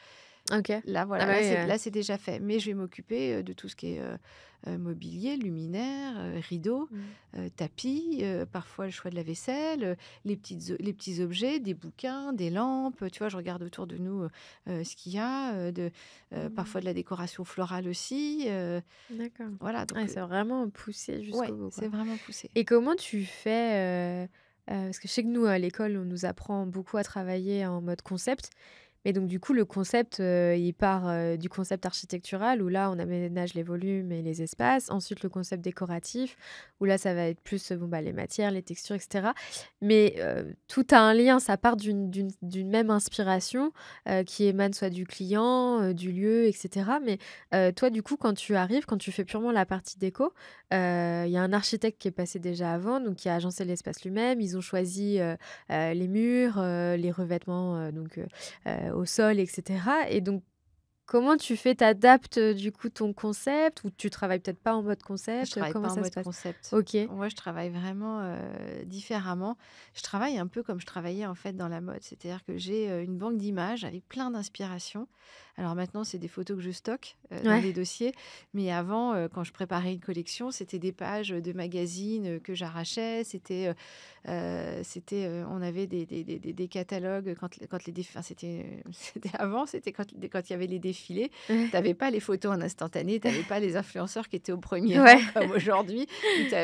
OK. Là, Ah voilà, bah, oui, là, c'est déjà fait. Mais je vais m'occuper, de tout ce qui est, mobilier, luminaire, rideaux, mmh. tapis, parfois le choix de la vaisselle, les petits objets, des bouquins, des lampes. Tu vois, je regarde autour de nous, ce qu'il y a, Mmh. parfois de la décoration florale aussi, D'accord. voilà, donc Ouais, c'est vraiment poussé jusqu'au ouais, bout, quoi. c'est vraiment poussé. Et comment tu fais, parce que je sais que nous, à l'école, on nous apprend beaucoup à travailler en mode concept, Mais donc du coup, le concept, il part, du concept architectural où là, on aménage les volumes et les espaces. Ensuite, le concept décoratif où là, ça va être plus, bon, bah, les matières, les textures et cetera. Mais, tout a un lien, ça part d'une même inspiration, qui émane soit du client, du lieu et cetera. Mais, toi, du coup, quand tu arrives, quand tu fais purement la partie déco, il y a un architecte qui est passé déjà avant, donc qui a agencé l'espace lui-même. Ils ont choisi, les murs, les revêtements, au sol et cetera et donc comment tu fais? Tu adaptes, du coup, ton concept ou tu travailles peut-être pas en mode Je concept? travaille Comment pas en ça se mode passe? concept. OK. Moi, je travaille vraiment, différemment. Je travaille un peu comme je travaillais, en fait, dans la mode. C'est-à-dire que j'ai, une banque d'images avec plein d'inspirations. Alors maintenant, c'est des photos que je stocke, dans Ouais. des dossiers, mais avant, quand je préparais une collection, c'était des pages, de magazines, que j'arrachais. On avait des catalogues quand les enfin, c'était avant, c'était quand il y avait les défilés. Ouais. Tu avais pas les photos en instantané, tu avais pas les influenceurs qui étaient au premier rang Ouais. comme aujourd'hui,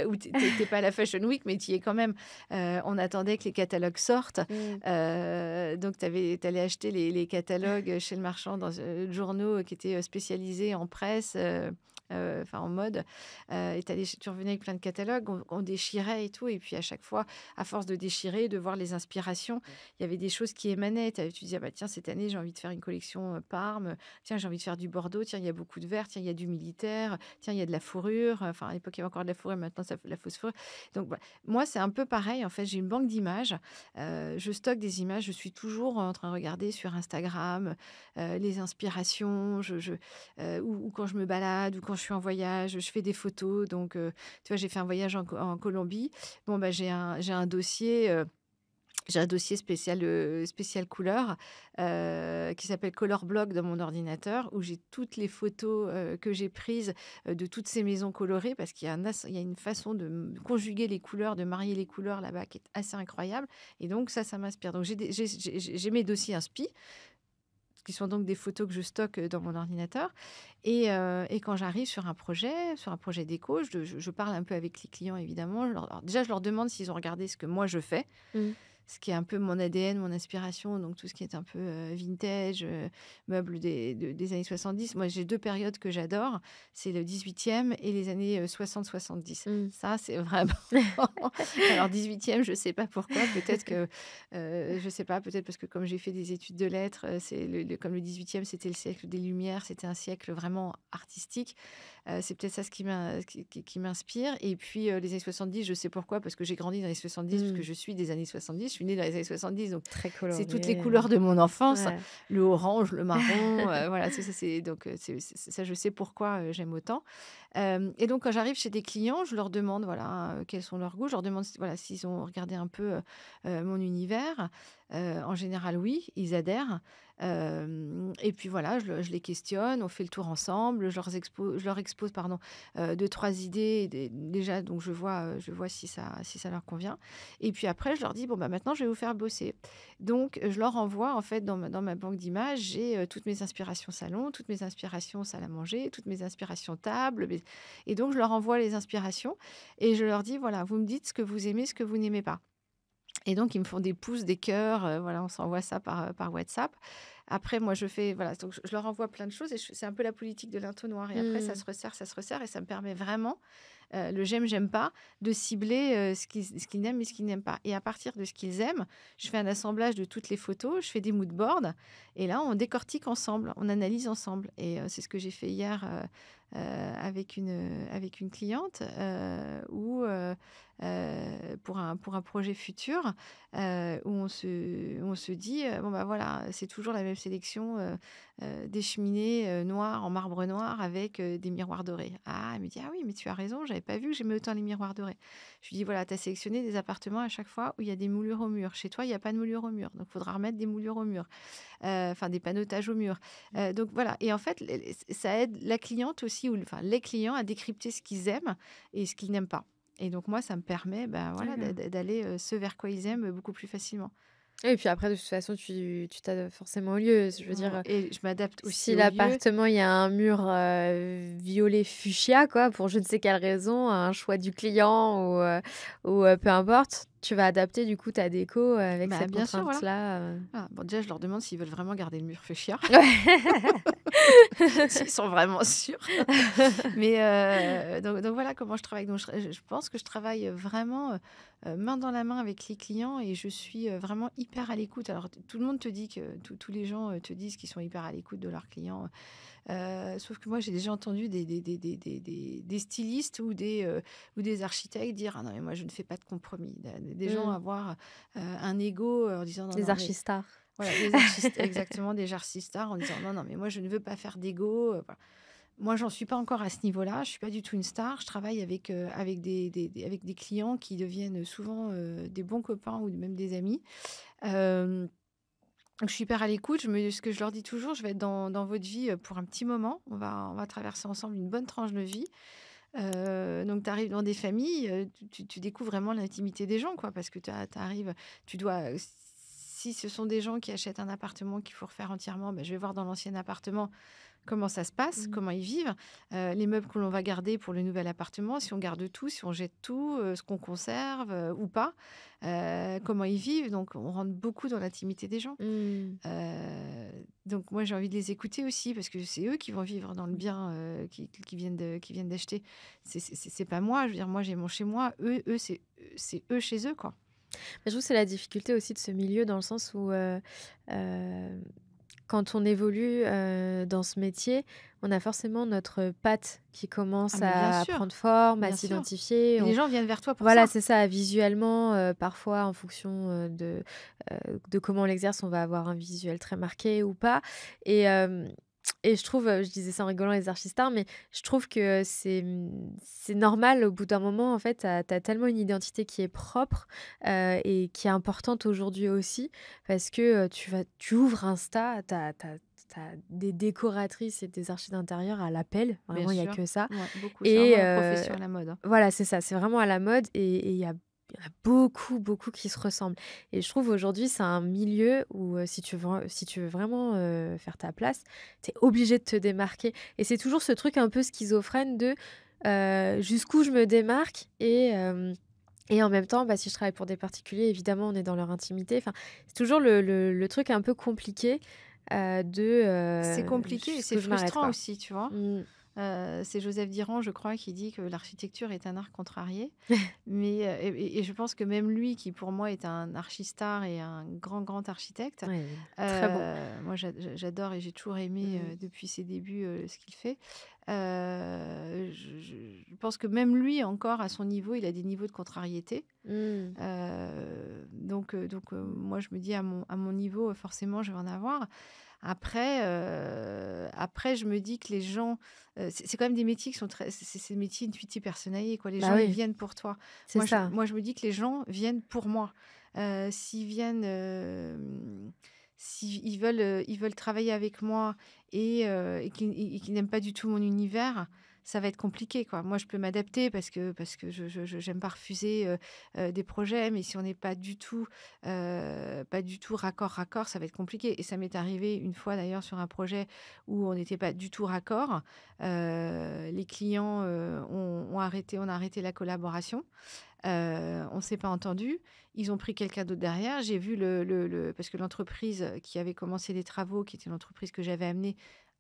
où tu étais pas à la Fashion Week, mais tu y es quand même. On attendait que les catalogues sortent. Mmh. Donc tu allais acheter les catalogues chez le marchand dans, journaux qui étaient, spécialisés en presse, enfin en mode, et tu revenais avec plein de catalogues, on déchirait et tout et puis à chaque fois, à force de déchirer, de voir les inspirations, il y avait des choses qui émanaient. Tu disais: «Ah bah tiens, cette année, j'ai envie de faire une collection, Parme. Tiens, j'ai envie de faire du Bordeaux. Tiens, il y a beaucoup de vert. Tiens, il y a du militaire. Tiens, il y a de la fourrure». Enfin, à l'époque, il y avait encore de la fourrure, maintenant, ça fait la fausse fourrure. Donc, voilà. Moi, c'est un peu pareil. En fait, j'ai une banque d'images. Je stocke des images. Je suis toujours en train de regarder sur Instagram les inspirations. Ou quand je me balade, ou quand je suis en voyage, je fais des photos. Donc, tu vois, j'ai fait un voyage en Colombie. Bon, bah, j'ai un dossier spécial couleur qui s'appelle Color Block dans mon ordinateur où j'ai toutes les photos que j'ai prises de toutes ces maisons colorées parce il y a une façon de conjuguer les couleurs, de marier les couleurs là-bas qui est assez incroyable. Et donc ça m'inspire. Donc j'ai mes dossiers inspi qui sont donc des photos que je stocke dans mon ordinateur. Et quand j'arrive sur un projet déco, je parle un peu avec les clients évidemment. Alors déjà, je leur demande s'ils ont regardé ce que moi je fais, Mmh. ce qui est un peu mon ADN, mon inspiration, donc tout ce qui est un peu vintage, meubles des années 70. Moi, j'ai deux périodes que j'adore, c'est le 18e et les années 60-70. Mmh. Ça, c'est vraiment... Alors, 18e, je ne sais pas pourquoi, peut-être que, je sais pas, peut-être parce que comme j'ai fait des études de lettres, comme le 18e, c'était le siècle des Lumières, c'était un siècle vraiment artistique. C'est peut-être ça ce qui m'inspire. Et puis, les années 70, je sais pourquoi, parce que j'ai grandi dans les 70, parce que Mmh. je suis des années 70, je suis née dans les années 70, donc Très c'est toutes les coloré, couleurs de mon enfance, ouais. le orange, le marron, voilà, donc ça, je sais pourquoi j'aime autant. Et donc, quand j'arrive chez des clients, je leur demande, voilà, quels sont leurs goûts, je leur demande, voilà, s'ils ont regardé un peu mon univers. En général, oui, ils adhèrent. Et puis voilà, je les questionne, on fait le tour ensemble, je leur expose pardon, 2-3 idées déjà, donc je vois si ça leur convient. Et puis après, je leur dis: «Bon, bah, maintenant, je vais vous faire bosser». Donc je leur envoie, en fait, dans ma banque d'images, j'ai, toutes mes inspirations salon, toutes mes inspirations salle à manger, toutes mes inspirations table, et donc je leur envoie les inspirations et je leur dis: «Voilà, vous me dites ce que vous aimez, ce que vous n'aimez pas». Et donc, ils me font des pouces, des cœurs, voilà, on s'envoie ça par WhatsApp. Après, moi, je fais voilà, donc je leur envoie plein de choses et c'est un peu la politique de l'entonnoir et après Mmh. ça se resserre et ça me permet vraiment, le j'aime, j'aime pas, de cibler, ce qu'ils aiment et ce qu'ils n'aiment pas. Et à partir de ce qu'ils aiment, je fais un assemblage de toutes les photos, je fais des mood boards et là, on décortique ensemble, on analyse ensemble et c'est ce que j'ai fait hier, avec une cliente, où, pour un projet futur, où on se dit, «Bon, bah, voilà, c'est toujours la même sélection, des cheminées, noires en marbre noir avec, des miroirs dorés». Ah, elle me dit: «Ah oui, mais tu as raison, j'avais pas vu que j'aimais autant les miroirs dorés». Je lui dis: «Voilà, tu as sélectionné des appartements à chaque fois où il y a des moulures au mur. Chez toi, il y a pas de moulures au mur, donc il faudra remettre des moulures au mur, enfin des panotages au mur». Donc voilà, et en fait, ça aide la cliente aussi, ou enfin les clients, à décrypter ce qu'ils aiment et ce qu'ils n'aiment pas. Et donc moi, ça me permet, ben voilà, D'accord. d'aller ce vers quoi ils aiment beaucoup plus facilement. Et puis après, de toute façon, tu t'adaptes forcément au lieu. Je veux dire, Et je m'adapte si aussi au lieu. l'appartement, il y a un mur, violet fuchsia, quoi, pour je ne sais quelle raison, un choix du client ou peu importe, tu vas adapter du coup ta déco, avec Bah, cette bien sûr, voilà. contrainte-là. Voilà. Bon, déjà, je leur demande s'ils veulent vraiment garder le mur fuchsia, Ouais. s'ils sont vraiment sûrs. Mais donc voilà comment je travaille. Donc je pense que je travaille vraiment main dans la main avec les clients et je suis vraiment hyper à l'écoute. Alors tout le monde te dit que tous les gens te disent qu'ils sont hyper à l'écoute de leurs clients. Sauf que moi j'ai déjà entendu des stylistes ou des architectes dire ah non mais moi je ne fais pas de compromis. Des gens Mmh. avoir un ego en disant non Les non mais archistars. voilà des artistes exactement des archistards en disant non non mais moi je ne veux pas faire d'ego. Voilà. Moi, j'en suis pas encore à ce niveau-là. Je suis pas du tout une star. Je travaille avec avec des clients qui deviennent souvent des bons copains ou même des amis. Euh, donc je suis hyper à l'écoute. Ce que je leur dis toujours, je vais être dans votre vie pour un petit moment. On va traverser ensemble une bonne tranche de vie. Donc, tu arrives dans des familles, tu découvres vraiment l'intimité des gens, quoi, parce que tu arrives, tu dois. Si ce sont des gens qui achètent un appartement qu'il faut refaire entièrement, ben, je vais voir dans l'ancien appartement comment ça se passe, Mmh. comment ils vivent, les meubles que l'on va garder pour le nouvel appartement, si on garde tout, si on jette tout, ce qu'on conserve ou pas, comment ils vivent. Donc, on rentre beaucoup dans l'intimité des gens. Mmh. Donc, moi, j'ai envie de les écouter aussi parce que c'est eux qui vont vivre dans le bien qui viennent d'acheter. C'est pas moi. Je veux dire, moi, j'ai mon chez moi. C'est eux chez eux, quoi. Mais je trouve que c'est la difficulté aussi de ce milieu dans le sens où, heu, quand on évolue, dans ce métier, on a forcément notre patte qui Ah, commence mais bien à sûr, prendre forme, à bien sûr. s'identifier. Et les gens viennent vers toi pour Voilà, ça. c'est ça, visuellement, parfois en fonction, de comment on l'exerce, on va avoir un visuel très marqué ou pas et et je trouve, je disais ça en rigolant les archistards, mais je trouve que c'est normal au bout d'un moment, en fait, tu as tellement une identité qui est propre, et qui est importante aujourd'hui aussi parce que, tu ouvres Insta, tu as des décoratrices et des archi d'intérieur à l'appel, Bien vraiment il y a sûr. que ça Ouais, beaucoup. C'est et vraiment la profession à la mode, hein. voilà, c'est ça, c'est vraiment à la mode et il y en a beaucoup, beaucoup qui se ressemblent et je trouve aujourd'hui, c'est un milieu où, si tu veux vraiment, faire ta place, tu es obligé de te démarquer et c'est toujours ce truc un peu schizophrène de, jusqu'où je me démarque et en même temps, bah, si je travaille pour des particuliers, évidemment, on est dans leur intimité. Enfin, c'est toujours le truc un peu compliqué, de, C'est compliqué et c'est jusqu'où je m'arrête, frustrant quoi. aussi, tu vois? Mmh. C'est Joseph Diran, je crois, qui dit que l'architecture est un art contrarié. Mais, et je pense que même lui, qui pour moi est un archistar et un grand, grand architecte, Ouais, très bon. moi j'adore et j'ai toujours aimé Mmh. depuis ses débuts ce qu'il fait. Je pense que même lui, encore à son niveau, il a des niveaux de contrariété. Mmh. Moi, je me dis à mon niveau, forcément, je vais en avoir. Après, je me dis que les gens, c'est quand même des métiers qui sont très, c'est des métiers intuitifs personnalisés, quoi. Les Bah gens, ils oui, viennent pour toi. c'est ça. Moi, je me dis que les gens viennent pour moi. S'ils viennent, ils veulent travailler avec moi et qu'ils n'aiment pas du tout mon univers, ça va être compliqué, quoi. Moi, je peux m'adapter parce que j'aime pas refuser des projets, mais si on n'est pas du tout raccord, ça va être compliqué. Et ça m'est arrivé une fois d'ailleurs sur un projet où on n'était pas du tout raccord. Les clients on a arrêté la collaboration. On ne s'est pas entendu. Ils ont pris quelqu'un d'autre derrière. J'ai vu parce que l'entreprise qui avait commencé les travaux, qui était l'entreprise que j'avais amenée,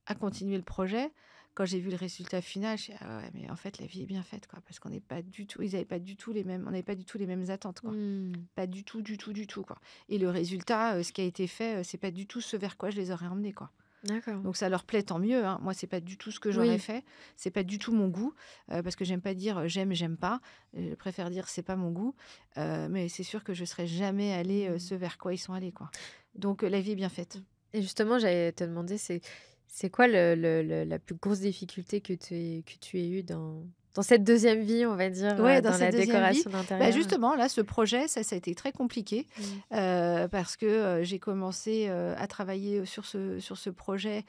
a continué le projet. Quand j'ai vu le résultat final, je dit: «Ah ouais, mais en fait, la vie est bien faite, quoi», parce qu'on n'est pas du tout ils avaient pas du tout les mêmes on n'avait pas du tout les mêmes attentes, quoi. Mmh. Pas du tout, du tout, du tout, quoi. Et le résultat, ce qui a été fait, c'est pas du tout ce vers quoi je les aurais emmenés, quoi. D'accord. Donc ça leur plaît, tant mieux, hein. Moi, c'est pas du tout ce que j'aurais Oui. fait. C'est pas du tout mon goût, parce que j'aime pas dire, «J'aime, j'aime pas». Je préfère dire: «C'est pas mon goût». Mais c'est sûr que je serais jamais allée, Mmh. ce vers quoi ils sont allés, quoi. Donc la vie est bien faite. Et justement, j'allais te demander, c'est quoi le la plus grosse difficulté que tu aies eue dans cette deuxième vie, on va dire, Ouais, dans dans cette la deuxième vie, décoration bah, d'intérieur? justement, là, ce projet, ça a été très compliqué, Mmh. parce que, j'ai commencé, à travailler, sur ce projet.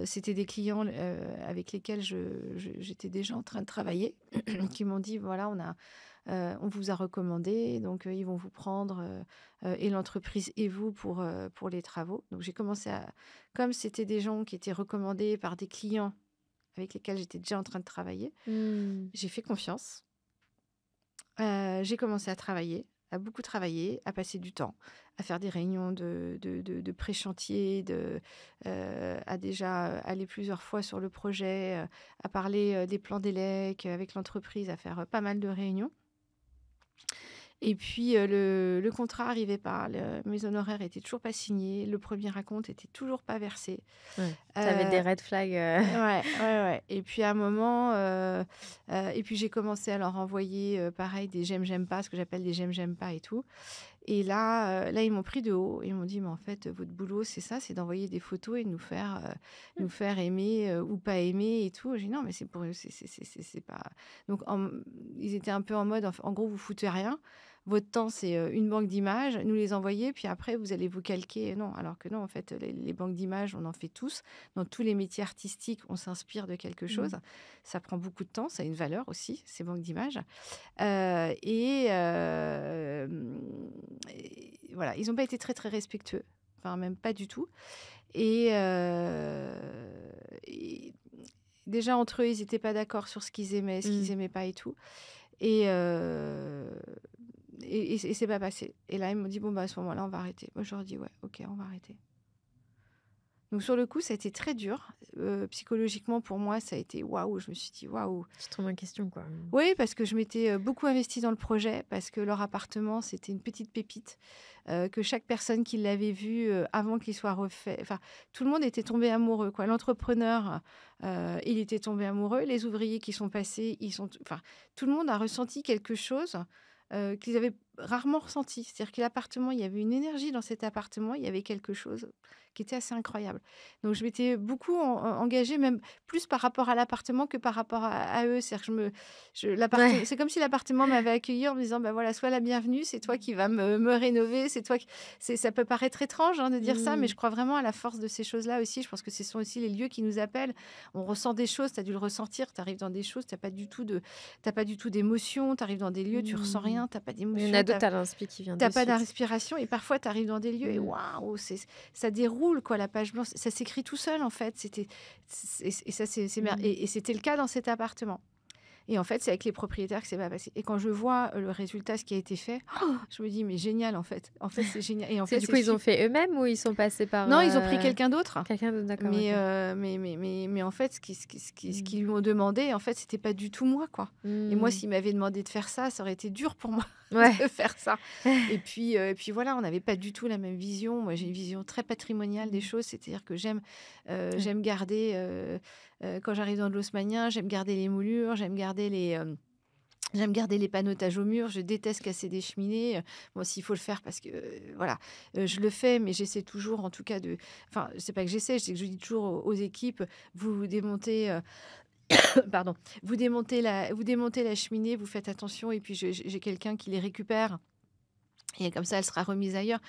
C'était des clients, avec lesquels j'étais déjà en train de travailler, qui m'ont dit: «Voilà, on vous a recommandé, donc ils vont vous prendre, et l'entreprise et vous pour les travaux. Donc j'ai commencé à comme c'était des gens qui étaient recommandés par des clients avec lesquels j'étais déjà en train de travailler, Mmh. j'ai fait confiance. J'ai commencé à travailler, à beaucoup travailler, à passer du temps, à faire des réunions de pré-chantier, à déjà aller plusieurs fois sur le projet, à parler des plans d'élec avec l'entreprise, à faire pas mal de réunions. Et puis le contrat arrivait pas, mes honoraires étaient toujours pas signés, le premier acompte était toujours pas versé. Ouais. Tu avais Euh, des red flags. Ouais, ouais, ouais. Et puis à un moment, et puis j'ai commencé à leur envoyer pareil des j'aime pas, ce que j'appelle des j'aime pas et tout. Et là, ils m'ont pris de haut. Ils m'ont dit, mais en fait, votre boulot, c'est ça, c'est d'envoyer des photos et de nous faire aimer ou pas aimer et tout. J'ai dit, non, mais c'est pour eux, c'est pas. Donc, ils étaient un peu en mode, en gros, vous foutez rien. Votre temps, c'est une banque d'images, nous les envoyer, puis après, vous allez vous calquer. Non, alors que non, en fait, les banques d'images, on en fait tous. Dans tous les métiers artistiques, on s'inspire de quelque chose. Ça prend beaucoup de temps, ça a une valeur aussi, ces banques d'images. Et voilà, ils n'ont pas été très, très respectueux. Enfin, même pas du tout. Et déjà, entre eux, ils n'étaient pas d'accord sur ce qu'ils aimaient, ce qu'ils n'aimaient pas et tout. Et c'est pas passé. Et là, ils m'ont dit, bon, bah, à ce moment-là, on va arrêter. Moi, je leur ai dit, ouais, ok, on va arrêter. Donc, sur le coup, ça a été très dur. Psychologiquement, pour moi, ça a été waouh. Je me suis dit, waouh. Tu te remets en question, quoi. Oui, parce que je m'étais beaucoup investie dans le projet, parce que leur appartement, c'était une petite pépite, que chaque personne qui l'avait vu avant qu'il soit refait, enfin, tout le monde était tombé amoureux, quoi. L'entrepreneur, il était tombé amoureux. Les ouvriers qui sont passés, enfin, tout le monde a ressenti quelque chose qu'ils avaient rarement ressenti. C'est-à-dire que l'appartement, il y avait une énergie dans cet appartement, il y avait quelque chose qui était assez incroyable. Donc, je m'étais beaucoup engagée, même plus par rapport à l'appartement que par rapport à eux. C'est-à-dire que Ouais. c'est comme si l'appartement m'avait accueillie en me disant, bah voilà, sois la bienvenue, c'est toi qui vas me rénover, c'est toi qui... Ça peut paraître étrange de dire ça, mais je crois vraiment à la force de ces choses-là aussi. Je pense que ce sont aussi les lieux qui nous appellent. On ressent des choses, tu as dû le ressentir, tu arrives dans des choses, tu n'as pas du tout d'émotion, tu arrives dans des lieux, tu ressens rien, tu n'as pas Il y en d'émotion, a tu d'autres, t'as l'inspi qui vient de n'as pas suite. d'inspiration, et parfois tu arrives dans des lieux et waouh, ça déroule, quoi, la page blanche, ça s'écrit tout seul en fait. Et ça, et c'était le cas dans cet appartement. Et en fait, c'est avec les propriétaires que c'est pas passé. Et quand je vois le résultat, ce qui a été fait, je me dis, mais génial, en fait. En fait, c'est génial. Et en fait, Du coup, ils ont fait eux-mêmes ou ils sont passés par Non, ils ont pris quelqu'un d'autre. quelqu'un d'autre, d'accord. Mais, Ok. mais en fait, ce qu'ils lui ont demandé, en fait, c'était pas du tout moi, quoi. Et moi, s'ils m'avaient demandé de faire ça, ça aurait été dur pour moi Ouais. de faire ça. Et puis voilà, on n'avait pas du tout la même vision. Moi, j'ai une vision très patrimoniale des choses, c'est-à-dire que j'aime garder, quand j'arrive dans de l'haussmannien, j'aime garder les moulures, j'aime garder les panotages au mur, je déteste casser des cheminées. Bon, s'il faut le faire, parce que voilà, je le fais, mais j'essaie toujours, en tout cas, enfin, c'est pas que j'essaie, c'est que je dis toujours aux équipes, vous démontez, pardon, vous démontez la cheminée, vous faites attention, et puis j'ai quelqu'un qui les récupère. Et comme ça, elle sera remise ailleurs.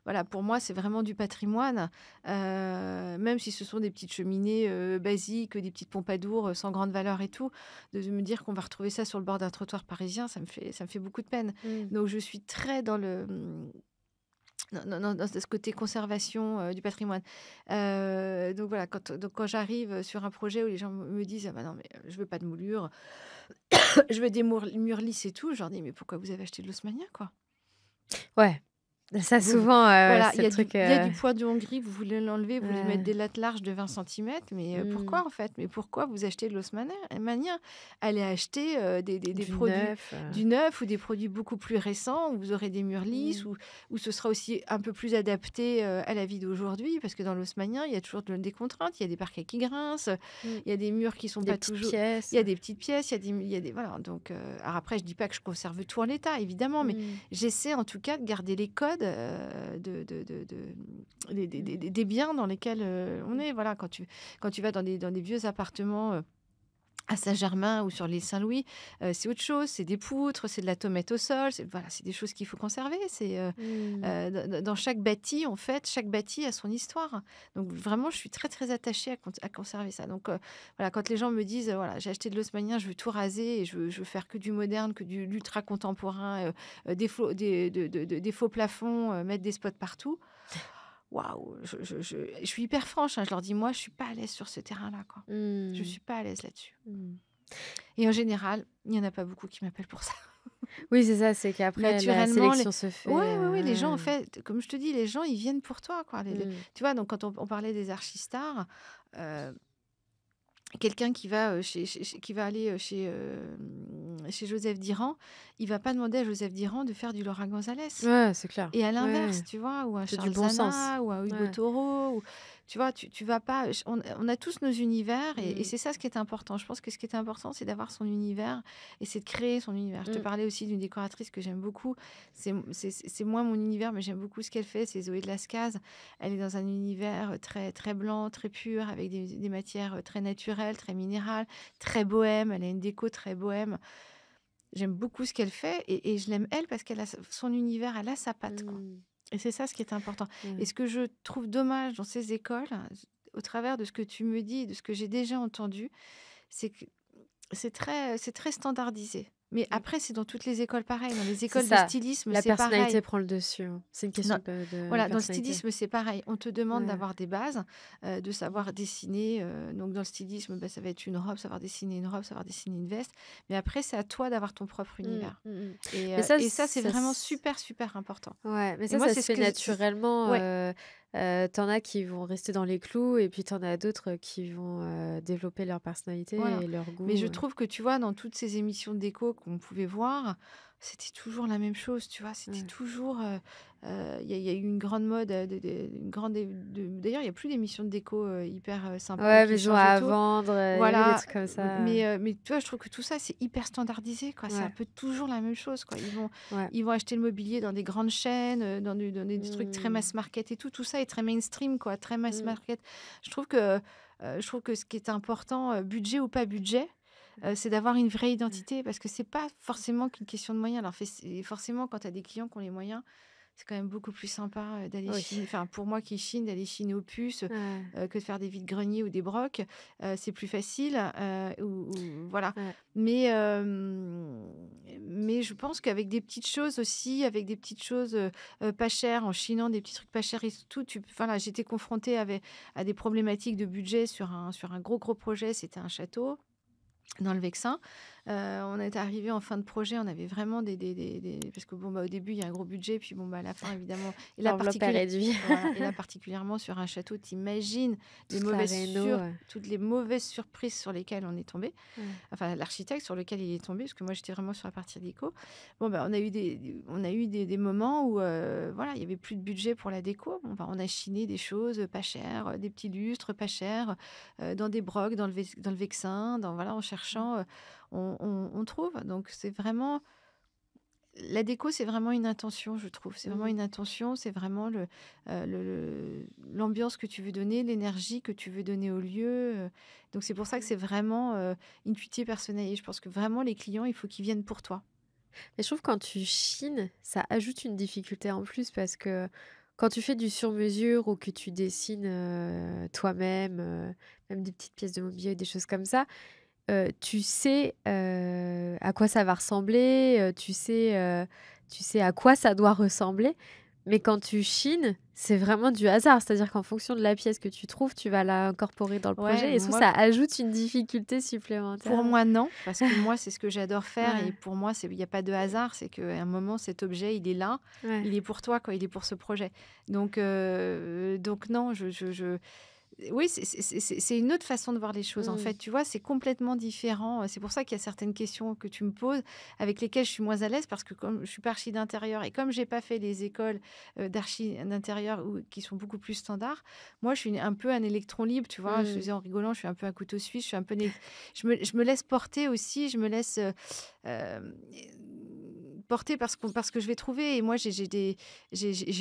Voilà, pour moi, c'est vraiment du patrimoine, même si ce sont des petites cheminées basiques, des petites pompadours sans grande valeur et tout. De me dire qu'on va retrouver ça sur le bord d'un trottoir parisien, ça me fait beaucoup de peine. Donc, je suis très dans dans ce côté conservation du patrimoine. Donc voilà, quand j'arrive sur un projet où les gens me disent, ah bah non, mais je veux pas de moulure, je veux des murs lisses et tout, je leur dis, mais pourquoi vous avez acheté de l'haussmannien, quoi? Ouais. Ça, Vous souvent, Voilà, c'est le truc. il y a du poids du Hongrie, vous voulez l'enlever, vous voulez mettre des Ouais. lattes larges de 20 centimètres, mais pourquoi, en fait? Mais pourquoi vous achetez de l'haussmannien? Allez acheter des Du produits neuf. du neuf, ou des produits beaucoup plus récents, où vous aurez des murs lisses, où ce sera aussi un peu plus adapté à la vie d'aujourd'hui, parce que dans l'haussmannien, il y a toujours des contraintes, il y a des parquets qui grincent, il y a des murs qui sont Des pas petites toujours... pièces. Il y a des petites pièces, il y a des... Voilà, donc... alors après, je dis pas que je conserve tout en l'état, évidemment, mais j'essaie en tout cas de garder les codes des biens dans lesquels on est. Voilà, quand tu vas dans des vieux appartements à Saint-Germain ou sur l'île Saint-Louis, c'est autre chose, c'est des poutres, c'est de la tomate au sol, voilà, c'est des choses qu'il faut conserver. Mmh. Dans chaque bâti, en fait, chaque bâti a son histoire. Donc vraiment, je suis très, très attachée à conserver ça. Donc voilà, quand les gens me disent, voilà, j'ai acheté de l'haussmannien, je veux tout raser et je veux faire que du moderne, que du l'ultra contemporain, des faux plafonds, mettre des spots partout. Waouh, je suis hyper franche, hein, je leur dis: «Moi, je suis pas à l'aise sur ce terrain-là, quoi. Je Mmh. suis pas à l'aise là-dessus». Mmh. Et en général, il y en a pas beaucoup qui m'appellent pour ça. Oui, c'est ça, c'est qu'après la Naturellement, sélection se ouais, fait, ouais, ouais, les gens, en ouais. fait, comme je te dis, les gens, ils viennent pour toi, quoi. Mmh. Tu vois, donc quand on parlait des archistars, heu, quelqu'un qui va aller, chez Joseph Diran, il va pas demander à Joseph Diran de faire du Laura González. Ouais, c'est clair. Et à l'inverse, Ouais, tu vois? Ou un c'est du Charles bon sens. Zana ou un Hugo Ouais. Toro ou tu vois? Tu vas pas on a tous nos univers et Mmh. c'est ça ce qui est important. Je pense que ce qui est important, c'est d'avoir son univers et c'est de créer son univers. Je te Mmh. parlais aussi d'une décoratrice que j'aime beaucoup. C'est moins mon univers, mais j'aime beaucoup ce qu'elle fait, c'est Zoé de Lascaz. Elle est dans un univers, très très blanc, très pur, avec des matières, très naturelles, très minérales, très bohème. Elle a une déco très bohème. J'aime beaucoup ce qu'elle fait et je l'aime elle parce qu'elle a son univers, elle a sa patte, quoi. Mmh. Et c'est ça ce qui est important. Et Ouais. ce que je trouve dommage dans ces écoles, au travers de ce que tu me dis, de ce que j'ai déjà entendu, c'est que c'est très standardisé. Mais Mmh. après, c'est dans toutes les écoles pareil. Dans les C'est écoles de ça, stylisme, la c'est personnalité pareil. prend le dessus, hein. C'est une question Dans de voilà, dans le personnalité. stylisme, c'est pareil. On te demande Ouais. d'avoir des bases, de savoir dessiner, donc dans le stylisme, bah, ça va être une robe, savoir dessiner une robe, savoir dessiner une veste. Mais après, c'est à toi d'avoir ton propre Mmh, univers mmh mh. Mais ça, et ça, c'est ça vraiment s super, super important. ouais, mais Et ça, moi, ça c'est se ce fait que naturellement, ouais. tu as qui vont rester dans les clous et puis tu en as d'autres qui vont, développer leur personnalité Voilà. et leur Mais goût, je trouve que, tu vois, dans toutes ces émissions de déco qu'on pouvait voir, c'était toujours la même chose, tu vois? C'était ouais. toujours, il y a eu une grande mode, une grande é de d'ailleurs, il y a plus d'émissions de déco, hyper, sympas ou Ouais, qui maison changent à tout. vendre, il y avait des Voilà, trucs comme ça, mais tu vois, je trouve que tout ça, c'est hyper standardisé, quoi. C'est un ouais, peu toujours la même chose, quoi. ouais. Ils vont acheter le mobilier dans des grandes chaînes, dans des trucs très Mmh. mass market et tout. Tout ça est très mainstream, quoi, très mass Mmh. market. Je trouve que ce qui est important, budget ou pas budget, c'est d'avoir une vraie Ouais. identité parce que c'est pas forcément qu'une question de moyens. Alors forcément, quand tu as des clients qui ont les moyens, c'est quand même beaucoup plus sympa, d'aller Oui. chiner enfin, pour moi qui chine, d'aller chiner aux puces, Ouais, que de faire des vides-greniers ou des brocs. C'est plus facile, ou voilà. ouais. Mais mais je pense qu'avec des petites choses aussi, avec des petites choses, pas chères, en chinant des petits trucs pas chers et tout, voilà, j'étais confrontée à des problématiques de budget sur un gros, gros projet. C'était un château dans le Vexin. On est arrivé en fin de projet, on avait vraiment parce que bon, bah, au début, il y a un gros budget, puis bon, bah, à la fin, évidemment L'enveloppe est réduite. voilà et là, particulièrement sur un château, tu imagines Toute la réno, toutes les mauvaises surprises sur lesquelles on est tombé. ouais. Enfin, l'architecte sur lequel il est tombé, parce que moi, j'étais vraiment sur la partie déco. Bon, bah, on a eu des moments où, voilà, il y avait plus de budget pour la déco. Bon, bah, on a chiné des choses pas chères, des petits lustres pas chers, dans des brocs, dans le Vexin, voilà, en cherchant, on trouve. Donc c'est vraiment la déco, c'est vraiment une intention, je trouve. C'est vraiment Mmh. une intention, c'est vraiment l'ambiance que tu veux donner, l'énergie que tu veux donner au lieu. Donc c'est pour ça que Mmh. c'est vraiment intuitif, personnalisé. Je pense que vraiment les clients, il faut qu'ils viennent pour toi. Mais je trouve quand tu chines, ça ajoute une difficulté en plus parce que quand tu fais du sur-mesure ou que tu dessines, toi-même, même des petites pièces de mobilier, des choses comme ça, tu sais, à quoi ça va ressembler, tu sais à quoi ça doit ressembler. Mais quand tu chines, c'est vraiment du hasard. C'est-à-dire qu'en fonction de la pièce que tu trouves, tu vas l'incorporer dans le Ouais, projet et je trouve que moi, ça ajoute une difficulté pour supplémentaire. moi, non, parce que moi, c'est ce que j'adore faire et Ouais, pour moi, il y a pas de hasard. C'est qu'à un moment, cet objet, il est là, ouais. il est pour toi, quoi, il est pour ce projet. Donc non, oui, c'est une autre façon de voir les choses, en Mmh. fait, tu vois? C'est complètement différent, c'est pour ça qu'il y a certaines questions que tu me poses avec lesquelles je suis moins à l'aise parce que comme je suis pas archi d'intérieur et comme j'ai pas fait les écoles, d'archi d'intérieur ou qui sont beaucoup plus standards, moi, je suis un peu un électron libre, tu vois? Je Mmh. faisais en rigolant, je suis un peu un couteau suisse, je suis un peu je me laisse porter aussi, je me laisse, hem, porter parce que je vais trouver. Et moi, j'ai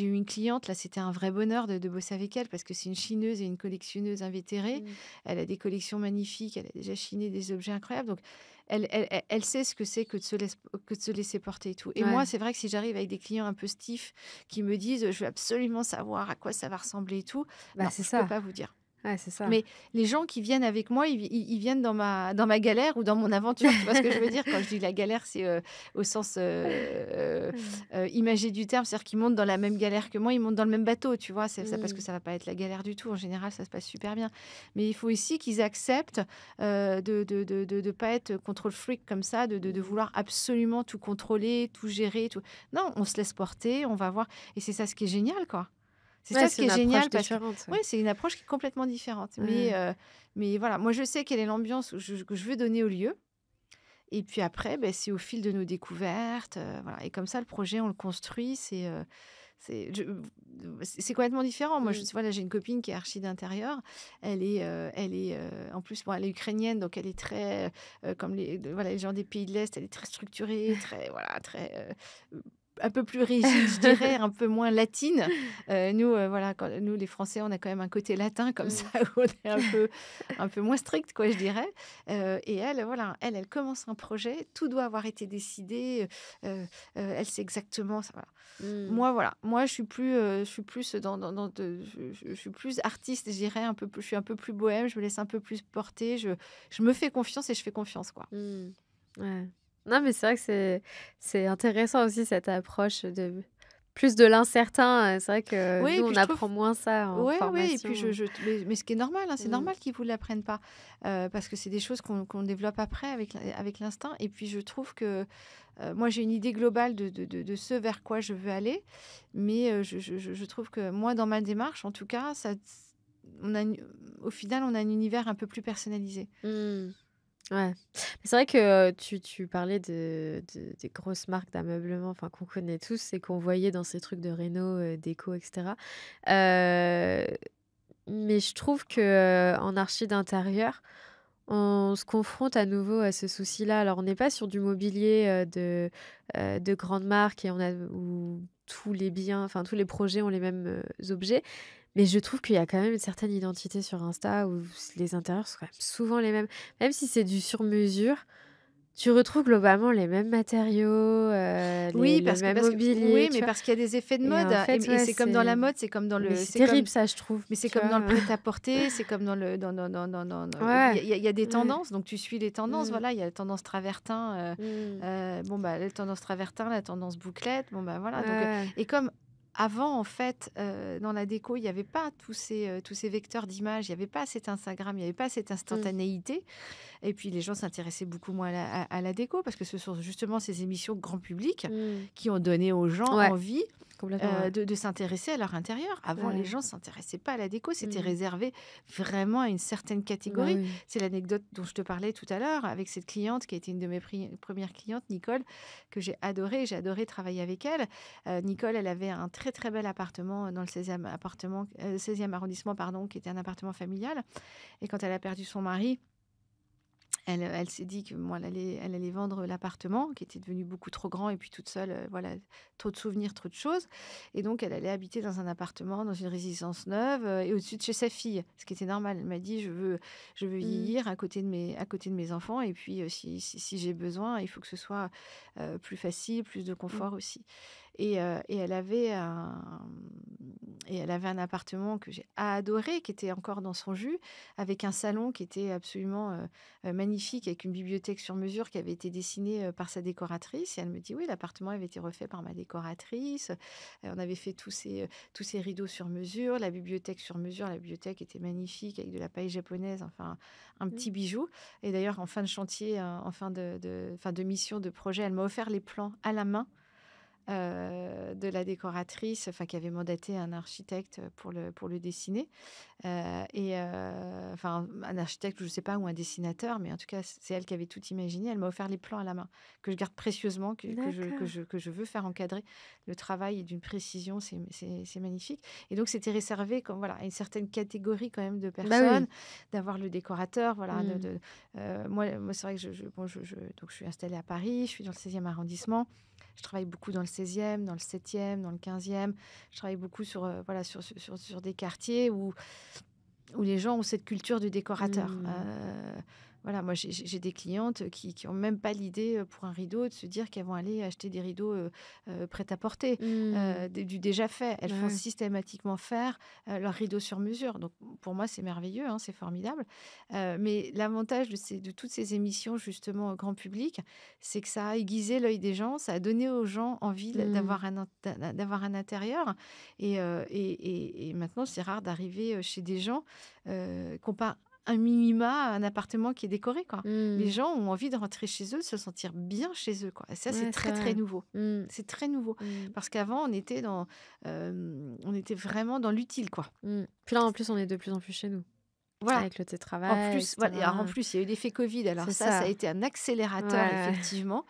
eu une cliente, là, c'était un vrai bonheur de bosser avec elle parce que c'est une chineuse et une collectionneuse invétérée. Mmh. Elle a des collections magnifiques, elle a déjà chiné des objets incroyables. Donc, elle sait ce que c'est que de se laisser porter et tout. Et moi, Ouais, c'est vrai que si j'arrive avec des clients un peu stiffs qui me disent, je veux absolument savoir à quoi ça va ressembler et tout, bah, non, c'est je peux ça. pas vous dire. Ouais, c'est ça. Mais les gens qui viennent avec moi, ils viennent dans ma galère ou dans mon aventure. Tu vois ce que je veux dire? Quand je dis la galère, c'est, au sens, Mmh. imagé du terme. C'est-à-dire qu'ils montent dans la même galère que moi, ils montent dans le même bateau, tu vois? C'est ça parce que Mmh. ça va pas être la galère du tout. En général, ça se passe super bien. Mais il faut aussi qu'ils acceptent, de pas être contrôle freak comme ça, de Mmh. vouloir absolument tout contrôler, tout gérer, tout. Non, on se laisse porter, on va voir et c'est ça ce qui est génial, quoi. C'est Ouais, ça ce c'est qui est une approche génial parce que différente, ouais, ouais. c'est une approche qui est complètement différente. Ouais. Mais voilà, moi je sais quelle est l'ambiance que je veux donner au lieu. Et puis après, beh, c'est au fil de nos découvertes, voilà. Et comme ça, le projet, on le construit. C'est, c'est complètement différent. Moi, Mmh. tu vois, là, j'ai une copine qui est archi d'intérieur. En plus, bon, elle est ukrainienne, donc elle est très, comme voilà, les gens des pays de l'Est, elle est très structurée, très, voilà, très, un peu plus rigide, je dirais, un peu moins latine. Nous, voilà, nous, les Français, on a quand même un côté latin comme ça, Mmh. où on est un peu moins strict, quoi, je dirais. Et elle, voilà, elle commence un projet, tout doit avoir été décidé, elle sait exactement ça, voilà. Mmh. Moi, voilà, moi, je suis plus je suis plus artiste, je dirais, je suis un peu plus bohème, je me laisse un peu plus porter, je me fais confiance et je fais confiance, quoi. Mmh. Ouais. Non, mais c'est vrai que c'est intéressant aussi cette approche de plus de l'incertain, c'est vrai que Oui, et nous, puis on je trouve. apprend moins ça en Ouais, ouais, et puis formation. mais ce qui est normal, hein, c'est Mmh. normal qu'ils vous l'apprennent pas, parce que c'est des choses qu'on développe après avec l'instinct. Et puis je trouve que, moi j'ai une idée globale de ce vers quoi je veux aller, mais je trouve que moi dans ma démarche en tout cas, on a une au final on a un univers un peu plus personnalisé. Mmh. Ouais. C'est vrai que, tu parlais des grosses marques d'ameublement, enfin, qu'on connaît tous et qu'on voyait dans ces trucs de réno, déco et cetera. Heu, mais je trouve que, en archi d'intérieur, on se confronte à nouveau à ce souci-là. Alors, on n'est pas sur du mobilier, de grandes marques et on a où tous les biens, enfin, tous les projets ont les mêmes, objets. Mais je trouve qu'il y a quand même une certaine identité sur Insta où les intérieurs sont quand même souvent les mêmes. Même si c'est du sur-mesure, tu retrouves globalement les mêmes matériaux, Oui, le même parce que oui, mobilier, mais tu vois? parce qu'il y a des effets de Et mode en et fait, et ouais, c'est comme dans la c'est mode, c'est comme dans mais le c'est terrible ça, je trouve, mais c'est tu comme dans vois? le prêt-à-porter, c'est comme Ouais, il y a des ouais. tendances, donc tu suis les tendances, Mmh. voilà. Il y a la tendance travertin, Mmh. bon, bah, la tendance travertin, la tendance bouclette, bon, bah, voilà, donc Ouais. et comme avant, en fait, dans la déco, il y avait pas tous ces vecteurs d'images, il y avait pas cet Instagram, il y avait pas cette Mmh. instantanéité. Et puis les gens s'intéressaient beaucoup moins à la déco parce que ce sont justement ces émissions grand public Mmh. qui ont donné aux gens Ouais, envie, complètement, ouais. de s'intéresser à leur intérieur. Avant, les Ouais. gens s'intéressaient pas à la déco, c'était Mmh. réservé vraiment à une certaine Bah, catégorie. oui. C'est l'anecdote dont je te parlais tout à l'heure avec cette cliente qui a été une de mes premières clientes, Nicole, que j'ai adorée. J'ai adoré travailler avec elle. Nicole, elle avait un très, très bel appartement dans le 16e arrondissement, pardon, qui était un appartement familial. Et quand elle a perdu son mari, elle s'est dit que moi, elle allait vendre l'appartement qui était devenu beaucoup trop grand et puis toute seule, voilà, trop de souvenirs, trop de choses. Et donc elle allait habiter dans un appartement, dans une résidence neuve, et au-dessus de chez sa fille, ce qui était normal. Elle m'a dit: je veux Mmh. vieillir à côté de mes enfants et puis, si j'ai besoin, il faut que ce soit, plus facile, plus de Mmh. confort aussi. Et elle avait un appartement que j'ai adoré, qui était encore dans son jus, avec un salon qui était absolument, magnifique, avec une bibliothèque sur mesure qui avait été dessinée, par sa décoratrice. Et elle me dit: «Oui, l'appartement avait été refait par ma décoratrice. On avait fait tous ces rideaux sur mesure, la bibliothèque sur mesure». La bibliothèque était magnifique avec de la paille japonaise, enfin un Mmh. petit bijou. Et d'ailleurs en fin de chantier, en fin de mission, de projet, elle m'a offert les plans à la main, de la décoratrice, enfin qui avait mandaté un architecte pour le dessiner. Enfin un architecte, je ne sais pas, ou un dessinateur, mais en tout cas c'est elle qui avait tout imaginé. Elle m'a offert les plans à la main que je garde précieusement, D'accord. que je veux faire encadrer. Le travail est d'une précision, c'est magnifique. Et donc c'était réservé comme voilà à une certaine catégorie quand même de Bah, personnes, oui. d'avoir le décorateur, voilà. Mmh. Moi c'est vrai que donc je suis installée à Paris, je suis dans le 16e arrondissement. Je travaille beaucoup dans le 16e, dans le 7e, dans le 15e. Je travaille beaucoup voilà, sur des quartiers où les gens ont cette culture du décorateur. Mmh. Voilà, moi, j'ai des clientes qui ont même pas l'idée, pour un rideau, de se dire qu'elles vont aller acheter des rideaux, prêt-à-porter, Mmh. du déjà fait. Elles font Ouais. systématiquement faire, leurs rideaux sur mesure. Donc pour moi, c'est merveilleux, hein, c'est formidable. Mais l'avantage de toutes ces émissions, justement, grand public, c'est que ça a aiguisé l'œil des gens, ça a donné aux gens envie Mmh. d'avoir un intérieur. Et maintenant, c'est rare d'arriver, chez des gens, qui ont pas un minima, un appartement qui est décoré, quoi. Les Mmh. gens ont envie de rentrer chez eux, de se sentir bien chez eux, quoi. Et ça, c'est Ouais, c'est très, très vrai. nouveau. Mmh. C'est très nouveau Mmh. parce qu'avant, on était vraiment dans l'utile, quoi. Mmh. Puis là, en plus, on est de plus en plus chez nous, Voilà. avec le En télétravail, et plus, voilà, et alors en cetera. plus, il y a eu l'effet Covid. Alors C'est ça a ça. été un accélérateur, Ouais. effectivement.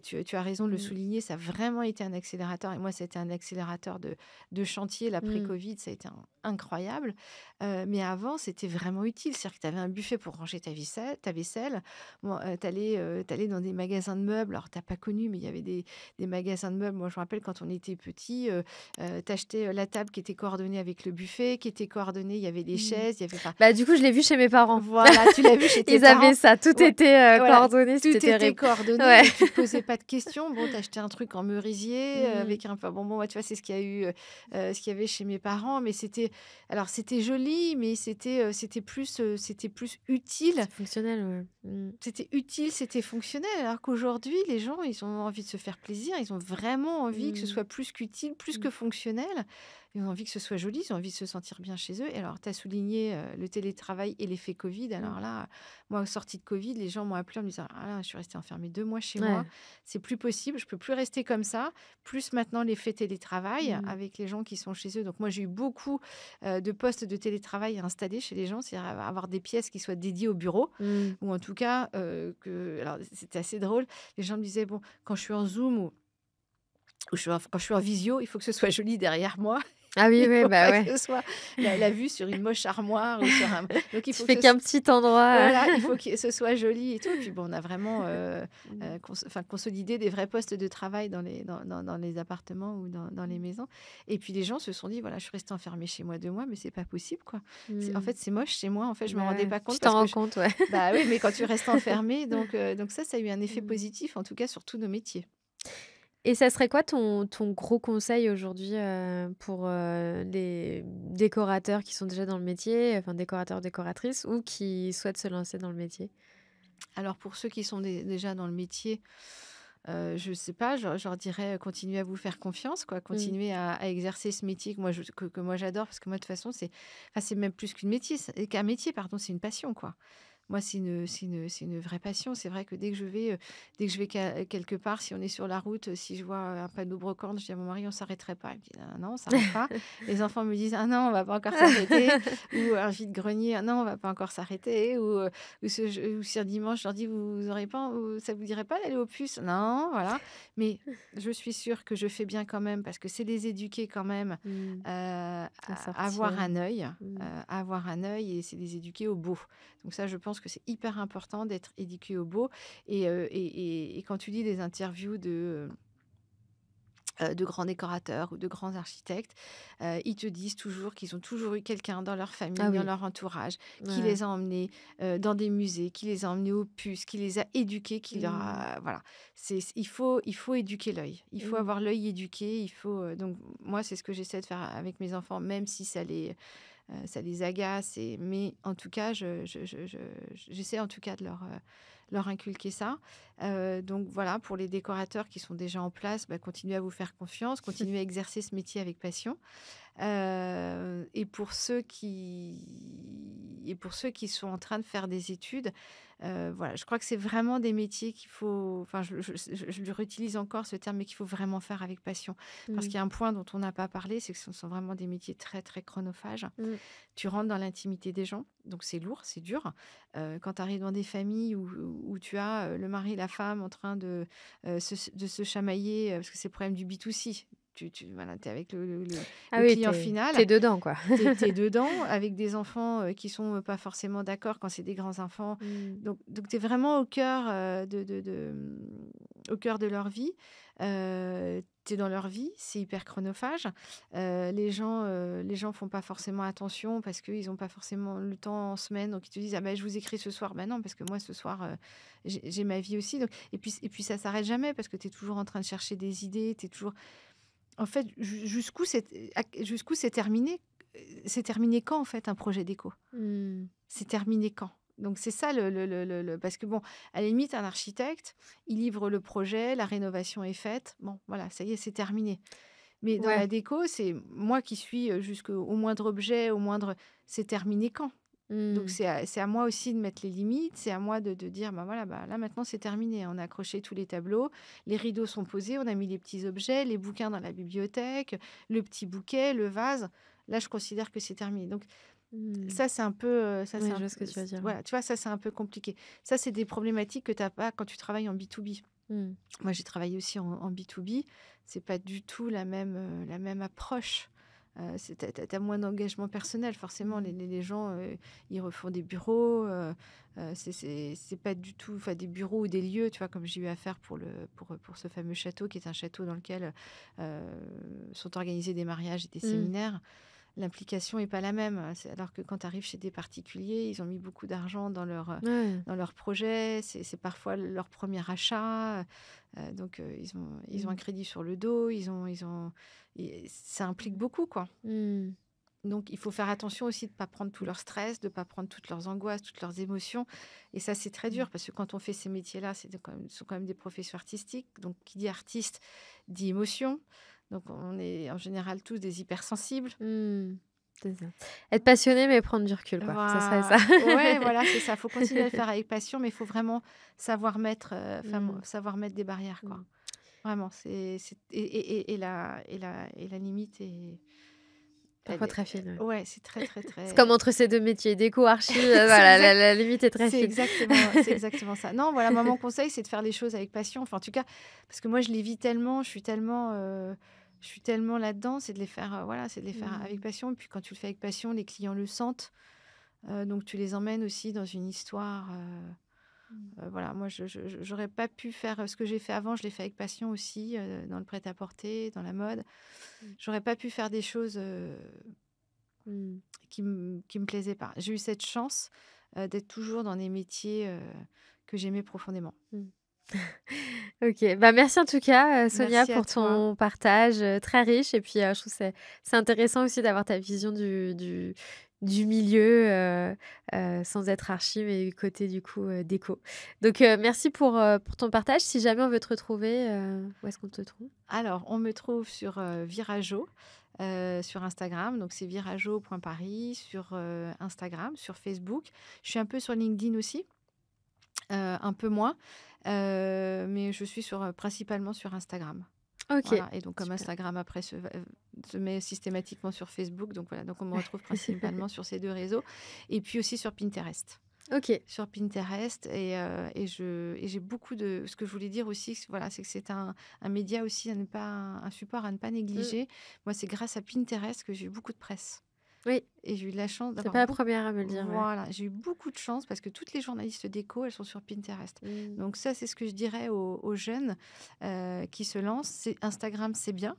Tu as raison de le Mmh. souligner, ça a vraiment été un accélérateur. Et moi, ça a été un accélérateur de chantier. Mmh. L'après-Covid, ça a été incroyable. Mais avant, c'était vraiment utile. C'est-à-dire que tu avais un buffet pour ranger ta vaisselle. Bon, tu allais dans des magasins de meubles. Alors, tu n'as pas connu, mais il y avait des magasins de meubles. Moi, je me rappelle quand on était petit, tu achetais la table qui était coordonnée avec le buffet, qui était coordonnée. Il y avait des Mmh. chaises, il y avait pas. Bah, du coup, je l'ai vu chez mes parents. Voilà, tu l'as vu chez tes Ils avaient parents. ça, tout Ouais, était, voilà, coordonné, tout c'était était terrible. coordonné, Ouais. donc tu te posais pas de questions. Bon, tu achetais un truc en merisier, Mmh. avec un enfin bon, ouais, tu vois, c'est ce qu'il y a eu, ce qu'il y avait chez mes parents, mais c'était joli, mais c'était plus utile. C'est fonctionnel, ouais. Mmh. C'était utile, c'était fonctionnel, alors qu'aujourd'hui, les gens, ils ont envie de se faire plaisir, ils ont vraiment envie que ce Mmh. soit plus qu'utile, plus Mmh. que fonctionnel. Ils ont envie que ce soit joli, ils ont envie de se sentir bien chez eux. Et alors, tu as souligné le télétravail et l'effet Covid. Mmh. Alors là, moi, au sortie de Covid, les gens m'ont appelé en me disant: «Ah là, je suis restée enfermée 2 mois chez moi, Ouais. c'est plus possible, je peux plus rester comme ça». Plus maintenant l'effet télétravail Mmh. avec les gens qui sont chez eux. Donc moi, j'ai eu beaucoup de postes de télétravail à installer chez les gens, c'est-à-dire avoir des pièces qui soient dédiées au bureau, Mmh. ou en tout cas, alors c'était assez drôle. Les gens me disaient: «Bon, quand je suis en Zoom ou quand je suis en visio, il faut que ce soit joli derrière moi. Ah oui, Il oui, faut bah, pas que ouais. ce soit la vue sur une moche armoire ou sur un». Donc il Tu faut que fais qu'un petit endroit, voilà, il faut que ce soit joli et tout. Puis bon, on a vraiment, Mmh. consolidé des vrais postes de travail dans les appartements ou dans les maisons. Et puis les gens se sont dit: «Voilà, je suis restée enfermée chez moi 2 mois, mais c'est pas possible, quoi. En Mmh. fait, c'est moche chez moi». En fait, je me Bah, rendais ouais. pas Tu compte t'en parce que rends compte, ouais. bah, oui, mais quand tu restes enfermé, donc ça a eu un effet Mmh. positif, en tout cas sur tous nos métiers. Et ça serait quoi ton gros conseil aujourd'hui, pour, les décorateurs qui sont déjà dans le métier, enfin décorateurs, décoratrices ou qui souhaitent se lancer dans le métier? Alors pour ceux qui sont déjà dans le métier, je sais pas, je leur dirais: «Continuez à vous faire confiance, quoi. Mmh. Continuez à exercer ce métier que moi j'adore». Parce que moi, de toute façon, c'est même plus qu'un métier, pardon, c'est une passion, quoi. Moi, c'est une vraie passion. C'est vrai que dès que je vais quelque part, si on est sur la route, si je vois un panneau brocante, je dis à mon mari: «On s'arrêterait pas?» Il me dit: «Non, non, on s'arrête pas». Les enfants me disent: «Ah non, on va pas encore s'arrêter». Ou un vide-grenier: «Ah non, on va pas encore s'arrêter». Ou si un dimanche, je leur dis: «Vous aurez pas ça vous dirait pas d'aller aux puces?» «Non», voilà. Mais je suis sûre que je fais bien quand même parce que c'est les éduquer quand même, Mmh. À à avoir sortir. un œil, Mmh. et c'est les éduquer au beau. Donc ça, je pense que c'est hyper important d'être éduqué au beau. Et quand tu lis des interviews de grands décorateurs ou de grands architectes, ils te disent toujours qu'ils ont toujours eu quelqu'un dans leur Ah famille, dans oui. leur entourage, qui Ouais. les a emmenés dans des musées, qui les a emmenés aux puces, qui les a éduqués, qui leur Mmh. a... Voilà. Il faut éduquer l'œil. Il faut Mmh. avoir l'œil éduqué. Donc, moi, c'est ce que j'essaie de faire avec mes enfants, même si ça les agace. Mais en tout cas, j'essaie en tout cas de leur inculquer ça. Donc voilà, pour les décorateurs qui sont déjà en place, bah, continuez à vous faire confiance, continuez à exercer ce métier avec passion. Et pour ceux qui sont en train de faire des études, voilà, je crois que c'est vraiment des métiers qu'il faut, enfin, je le réutilise encore ce terme, mais qu'il faut vraiment faire avec passion. Parce Mmh. qu'il y a un point dont on n'a pas parlé, c'est que ce sont vraiment des métiers très, très chronophages. Mmh. Tu rentres dans l'intimité des gens, donc c'est lourd, c'est dur. Quand tu arrives dans des familles où tu as le mari et la femme en train de se chamailler, parce que c'est le problème du B2C. voilà, tu es avec Ah le oui, client final. t'es dedans, quoi. Tu es dedans avec des enfants qui sont pas forcément d'accord quand c'est des grands enfants. Mm. Donc tu es vraiment au cœur, au cœur de leur vie. Tu es dans leur vie, c'est hyper chronophage. Les gens font pas forcément attention parce qu'ils ont pas forcément le temps en semaine. Donc ils te disent: «Ah ben je vous écris ce soir». Ben non, parce que moi ce soir, j'ai ma vie aussi. Donc et puis ça s'arrête jamais parce que tu es toujours en train de chercher des idées, tu es toujours en fait, jusqu'où c'est terminé? C'est terminé quand, en fait, un projet déco? Mm. C'est terminé quand? Donc c'est ça parce que bon, à la limite, un architecte, il livre le projet, la rénovation est faite, bon, voilà, ça y est, c'est terminé. Mais dans Ouais. la déco, c'est moi qui suis, jusqu'au moindre objet, au moindre c'est terminé quand? Donc Mm. c'est à moi aussi de mettre les limites, c'est à moi de dire: «Bah, voilà, bah, là, maintenant, c'est terminé. On a accroché tous les tableaux, les rideaux sont posés, on a mis les petits objets, les bouquins dans la bibliothèque, le petit bouquet, le vase. Là, je considère que c'est terminé». Donc Mm. ça, c'est un peu, Ouais, je vois ce que tu veux dire. voilà, tu vois, ça, c'est un peu compliqué. Ça, c'est des problématiques que tu as pas quand tu travailles en B2B. Mm. Moi, j'ai travaillé aussi en B2B. C'est pas du tout la même approche. Tu as moins d'engagement personnel, forcément. Mm. Les gens, ils refont des bureaux. C'est pas du tout des bureaux ou des lieux, tu vois, comme j'ai eu à faire pour ce fameux château, qui est un château dans lequel sont organisés des mariages et des Mm. séminaires. L'implication n'est pas la même. Alors que quand tu arrives chez des particuliers, ils ont mis beaucoup d'argent Ouais. dans leur projet. C'est parfois leur premier achat. Donc, ils ont un Mm. crédit sur le dos. Ça implique beaucoup, quoi. Mm. Donc, il faut faire attention aussi de ne pas prendre tout leur stress, de ne pas prendre toutes leurs angoisses, toutes leurs émotions. Et ça, c'est très dur parce que quand on fait ces métiers-là, ce sont quand même des professions artistiques. Donc, qui dit artiste dit émotion. Donc, on est en général tous des hypersensibles. Mm. C'est ça. Être passionné, mais prendre du recul, quoi. Ça serait ça. Ouais, voilà, c'est ça. Il faut continuer à le faire avec passion, mais il faut vraiment savoir mettre, Mm. savoir mettre des barrières, quoi. Mm. Vraiment, et la limite est, elle Parfois est- très fine. Ouais. ouais, c'est très, très, C'est comme très. entre ces deux métiers, déco, archi, C'est voilà, exact, la limite est très fine. c'est exactement ça. Non, voilà, moi, mon conseil, c'est de faire les choses avec passion. Enfin, en tout cas, parce que moi, je les vis tellement, je suis tellement là-dedans, c'est de les faire, voilà, c'est de les faire avec Mm. passion. Et puis, quand tu le fais avec passion, les clients le sentent. Donc, tu les emmènes aussi dans une histoire. Voilà, moi, je j'aurais pas pu faire ce que j'ai fait avant. Je l'ai fait avec passion aussi, dans le prêt-à-porter, dans la mode. Mm. J'aurais pas pu faire des choses Mm. qui me plaisaient pas. J'ai eu cette chance d'être toujours dans des métiers que j'aimais profondément. Mm. Ok, bah merci en tout cas, Sonia, Merci à pour toi. ton partage très riche. Et puis, je trouve que c'est intéressant aussi d'avoir ta vision du milieu sans être archi, mais du côté du coup déco. Donc, merci pour ton partage. Si jamais on veut te retrouver, où est-ce qu'on te trouve? Alors, on me trouve sur Virajo, sur Instagram. Donc, c'est virajo.paris sur Instagram, sur Facebook. Je suis un peu sur LinkedIn aussi. Un peu moins, mais je suis principalement sur Instagram. Ok, Voilà, et donc comme super. Instagram après se met systématiquement sur Facebook, donc voilà, donc on me retrouve principalement sur ces 2 réseaux et puis aussi sur Pinterest. Ok. Sur Pinterest et j'ai beaucoup de ce que je voulais dire aussi, voilà, c'est que c'est un média aussi à ne pas un support à ne pas Mm. négliger. Moi, c'est grâce à Pinterest que j'ai eu beaucoup de presse Oui, et j'ai eu de la chance t'es d'avoir pas la beaucoup. première à me le dire, ouais. Voilà, j'ai eu beaucoup de chance parce que toutes les journalistes déco, elles sont sur Pinterest. Mm. Donc ça, c'est ce que je dirais aux jeunes qui se lancent. Instagram, c'est bien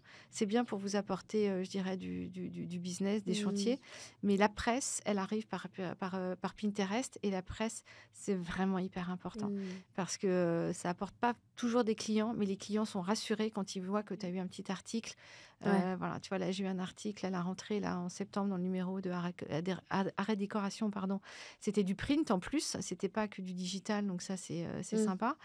pour vous apporter, je dirais, du business, des Mm. chantiers. Mais la presse, elle arrive par Pinterest et la presse, c'est vraiment hyper important Mm. parce que ça apporte pas toujours des clients, mais les clients sont rassurés quand ils voient que tu as eu un petit article. Ouais. Voilà, tu vois, là, j'ai eu un article à la rentrée, là, en septembre, dans le numéro de Arrêt Décoration, pardon. C'était du print en plus, c'était pas que du digital, donc ça, c'est Mm. sympa.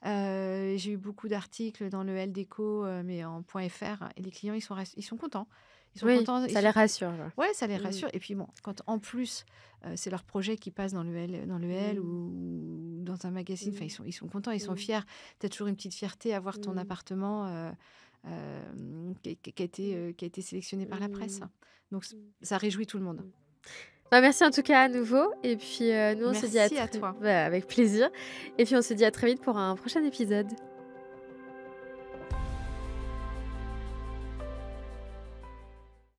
J'ai eu beaucoup d'articles dans le L Déco, mais en .fr, et les clients, ils sont contents. Ils sont Oui, contents. ça les rassure, là. Ouais, ça les Mm. rassure. Et puis bon, quand en plus, c'est leur projet qui passe dans le L Mm. ou dans un magazine, enfin, Mm. ils sont contents, ils sont Mm. fiers. Tu as toujours une petite fierté à voir ton Mm. appartement qui a été sélectionné par la presse. Mm. Donc, ça réjouit tout le monde. Bah, merci en tout cas à nouveau. Et puis, nous, on se dit Merci à toi. avec plaisir. Et puis, on se dit à très vite pour un prochain épisode.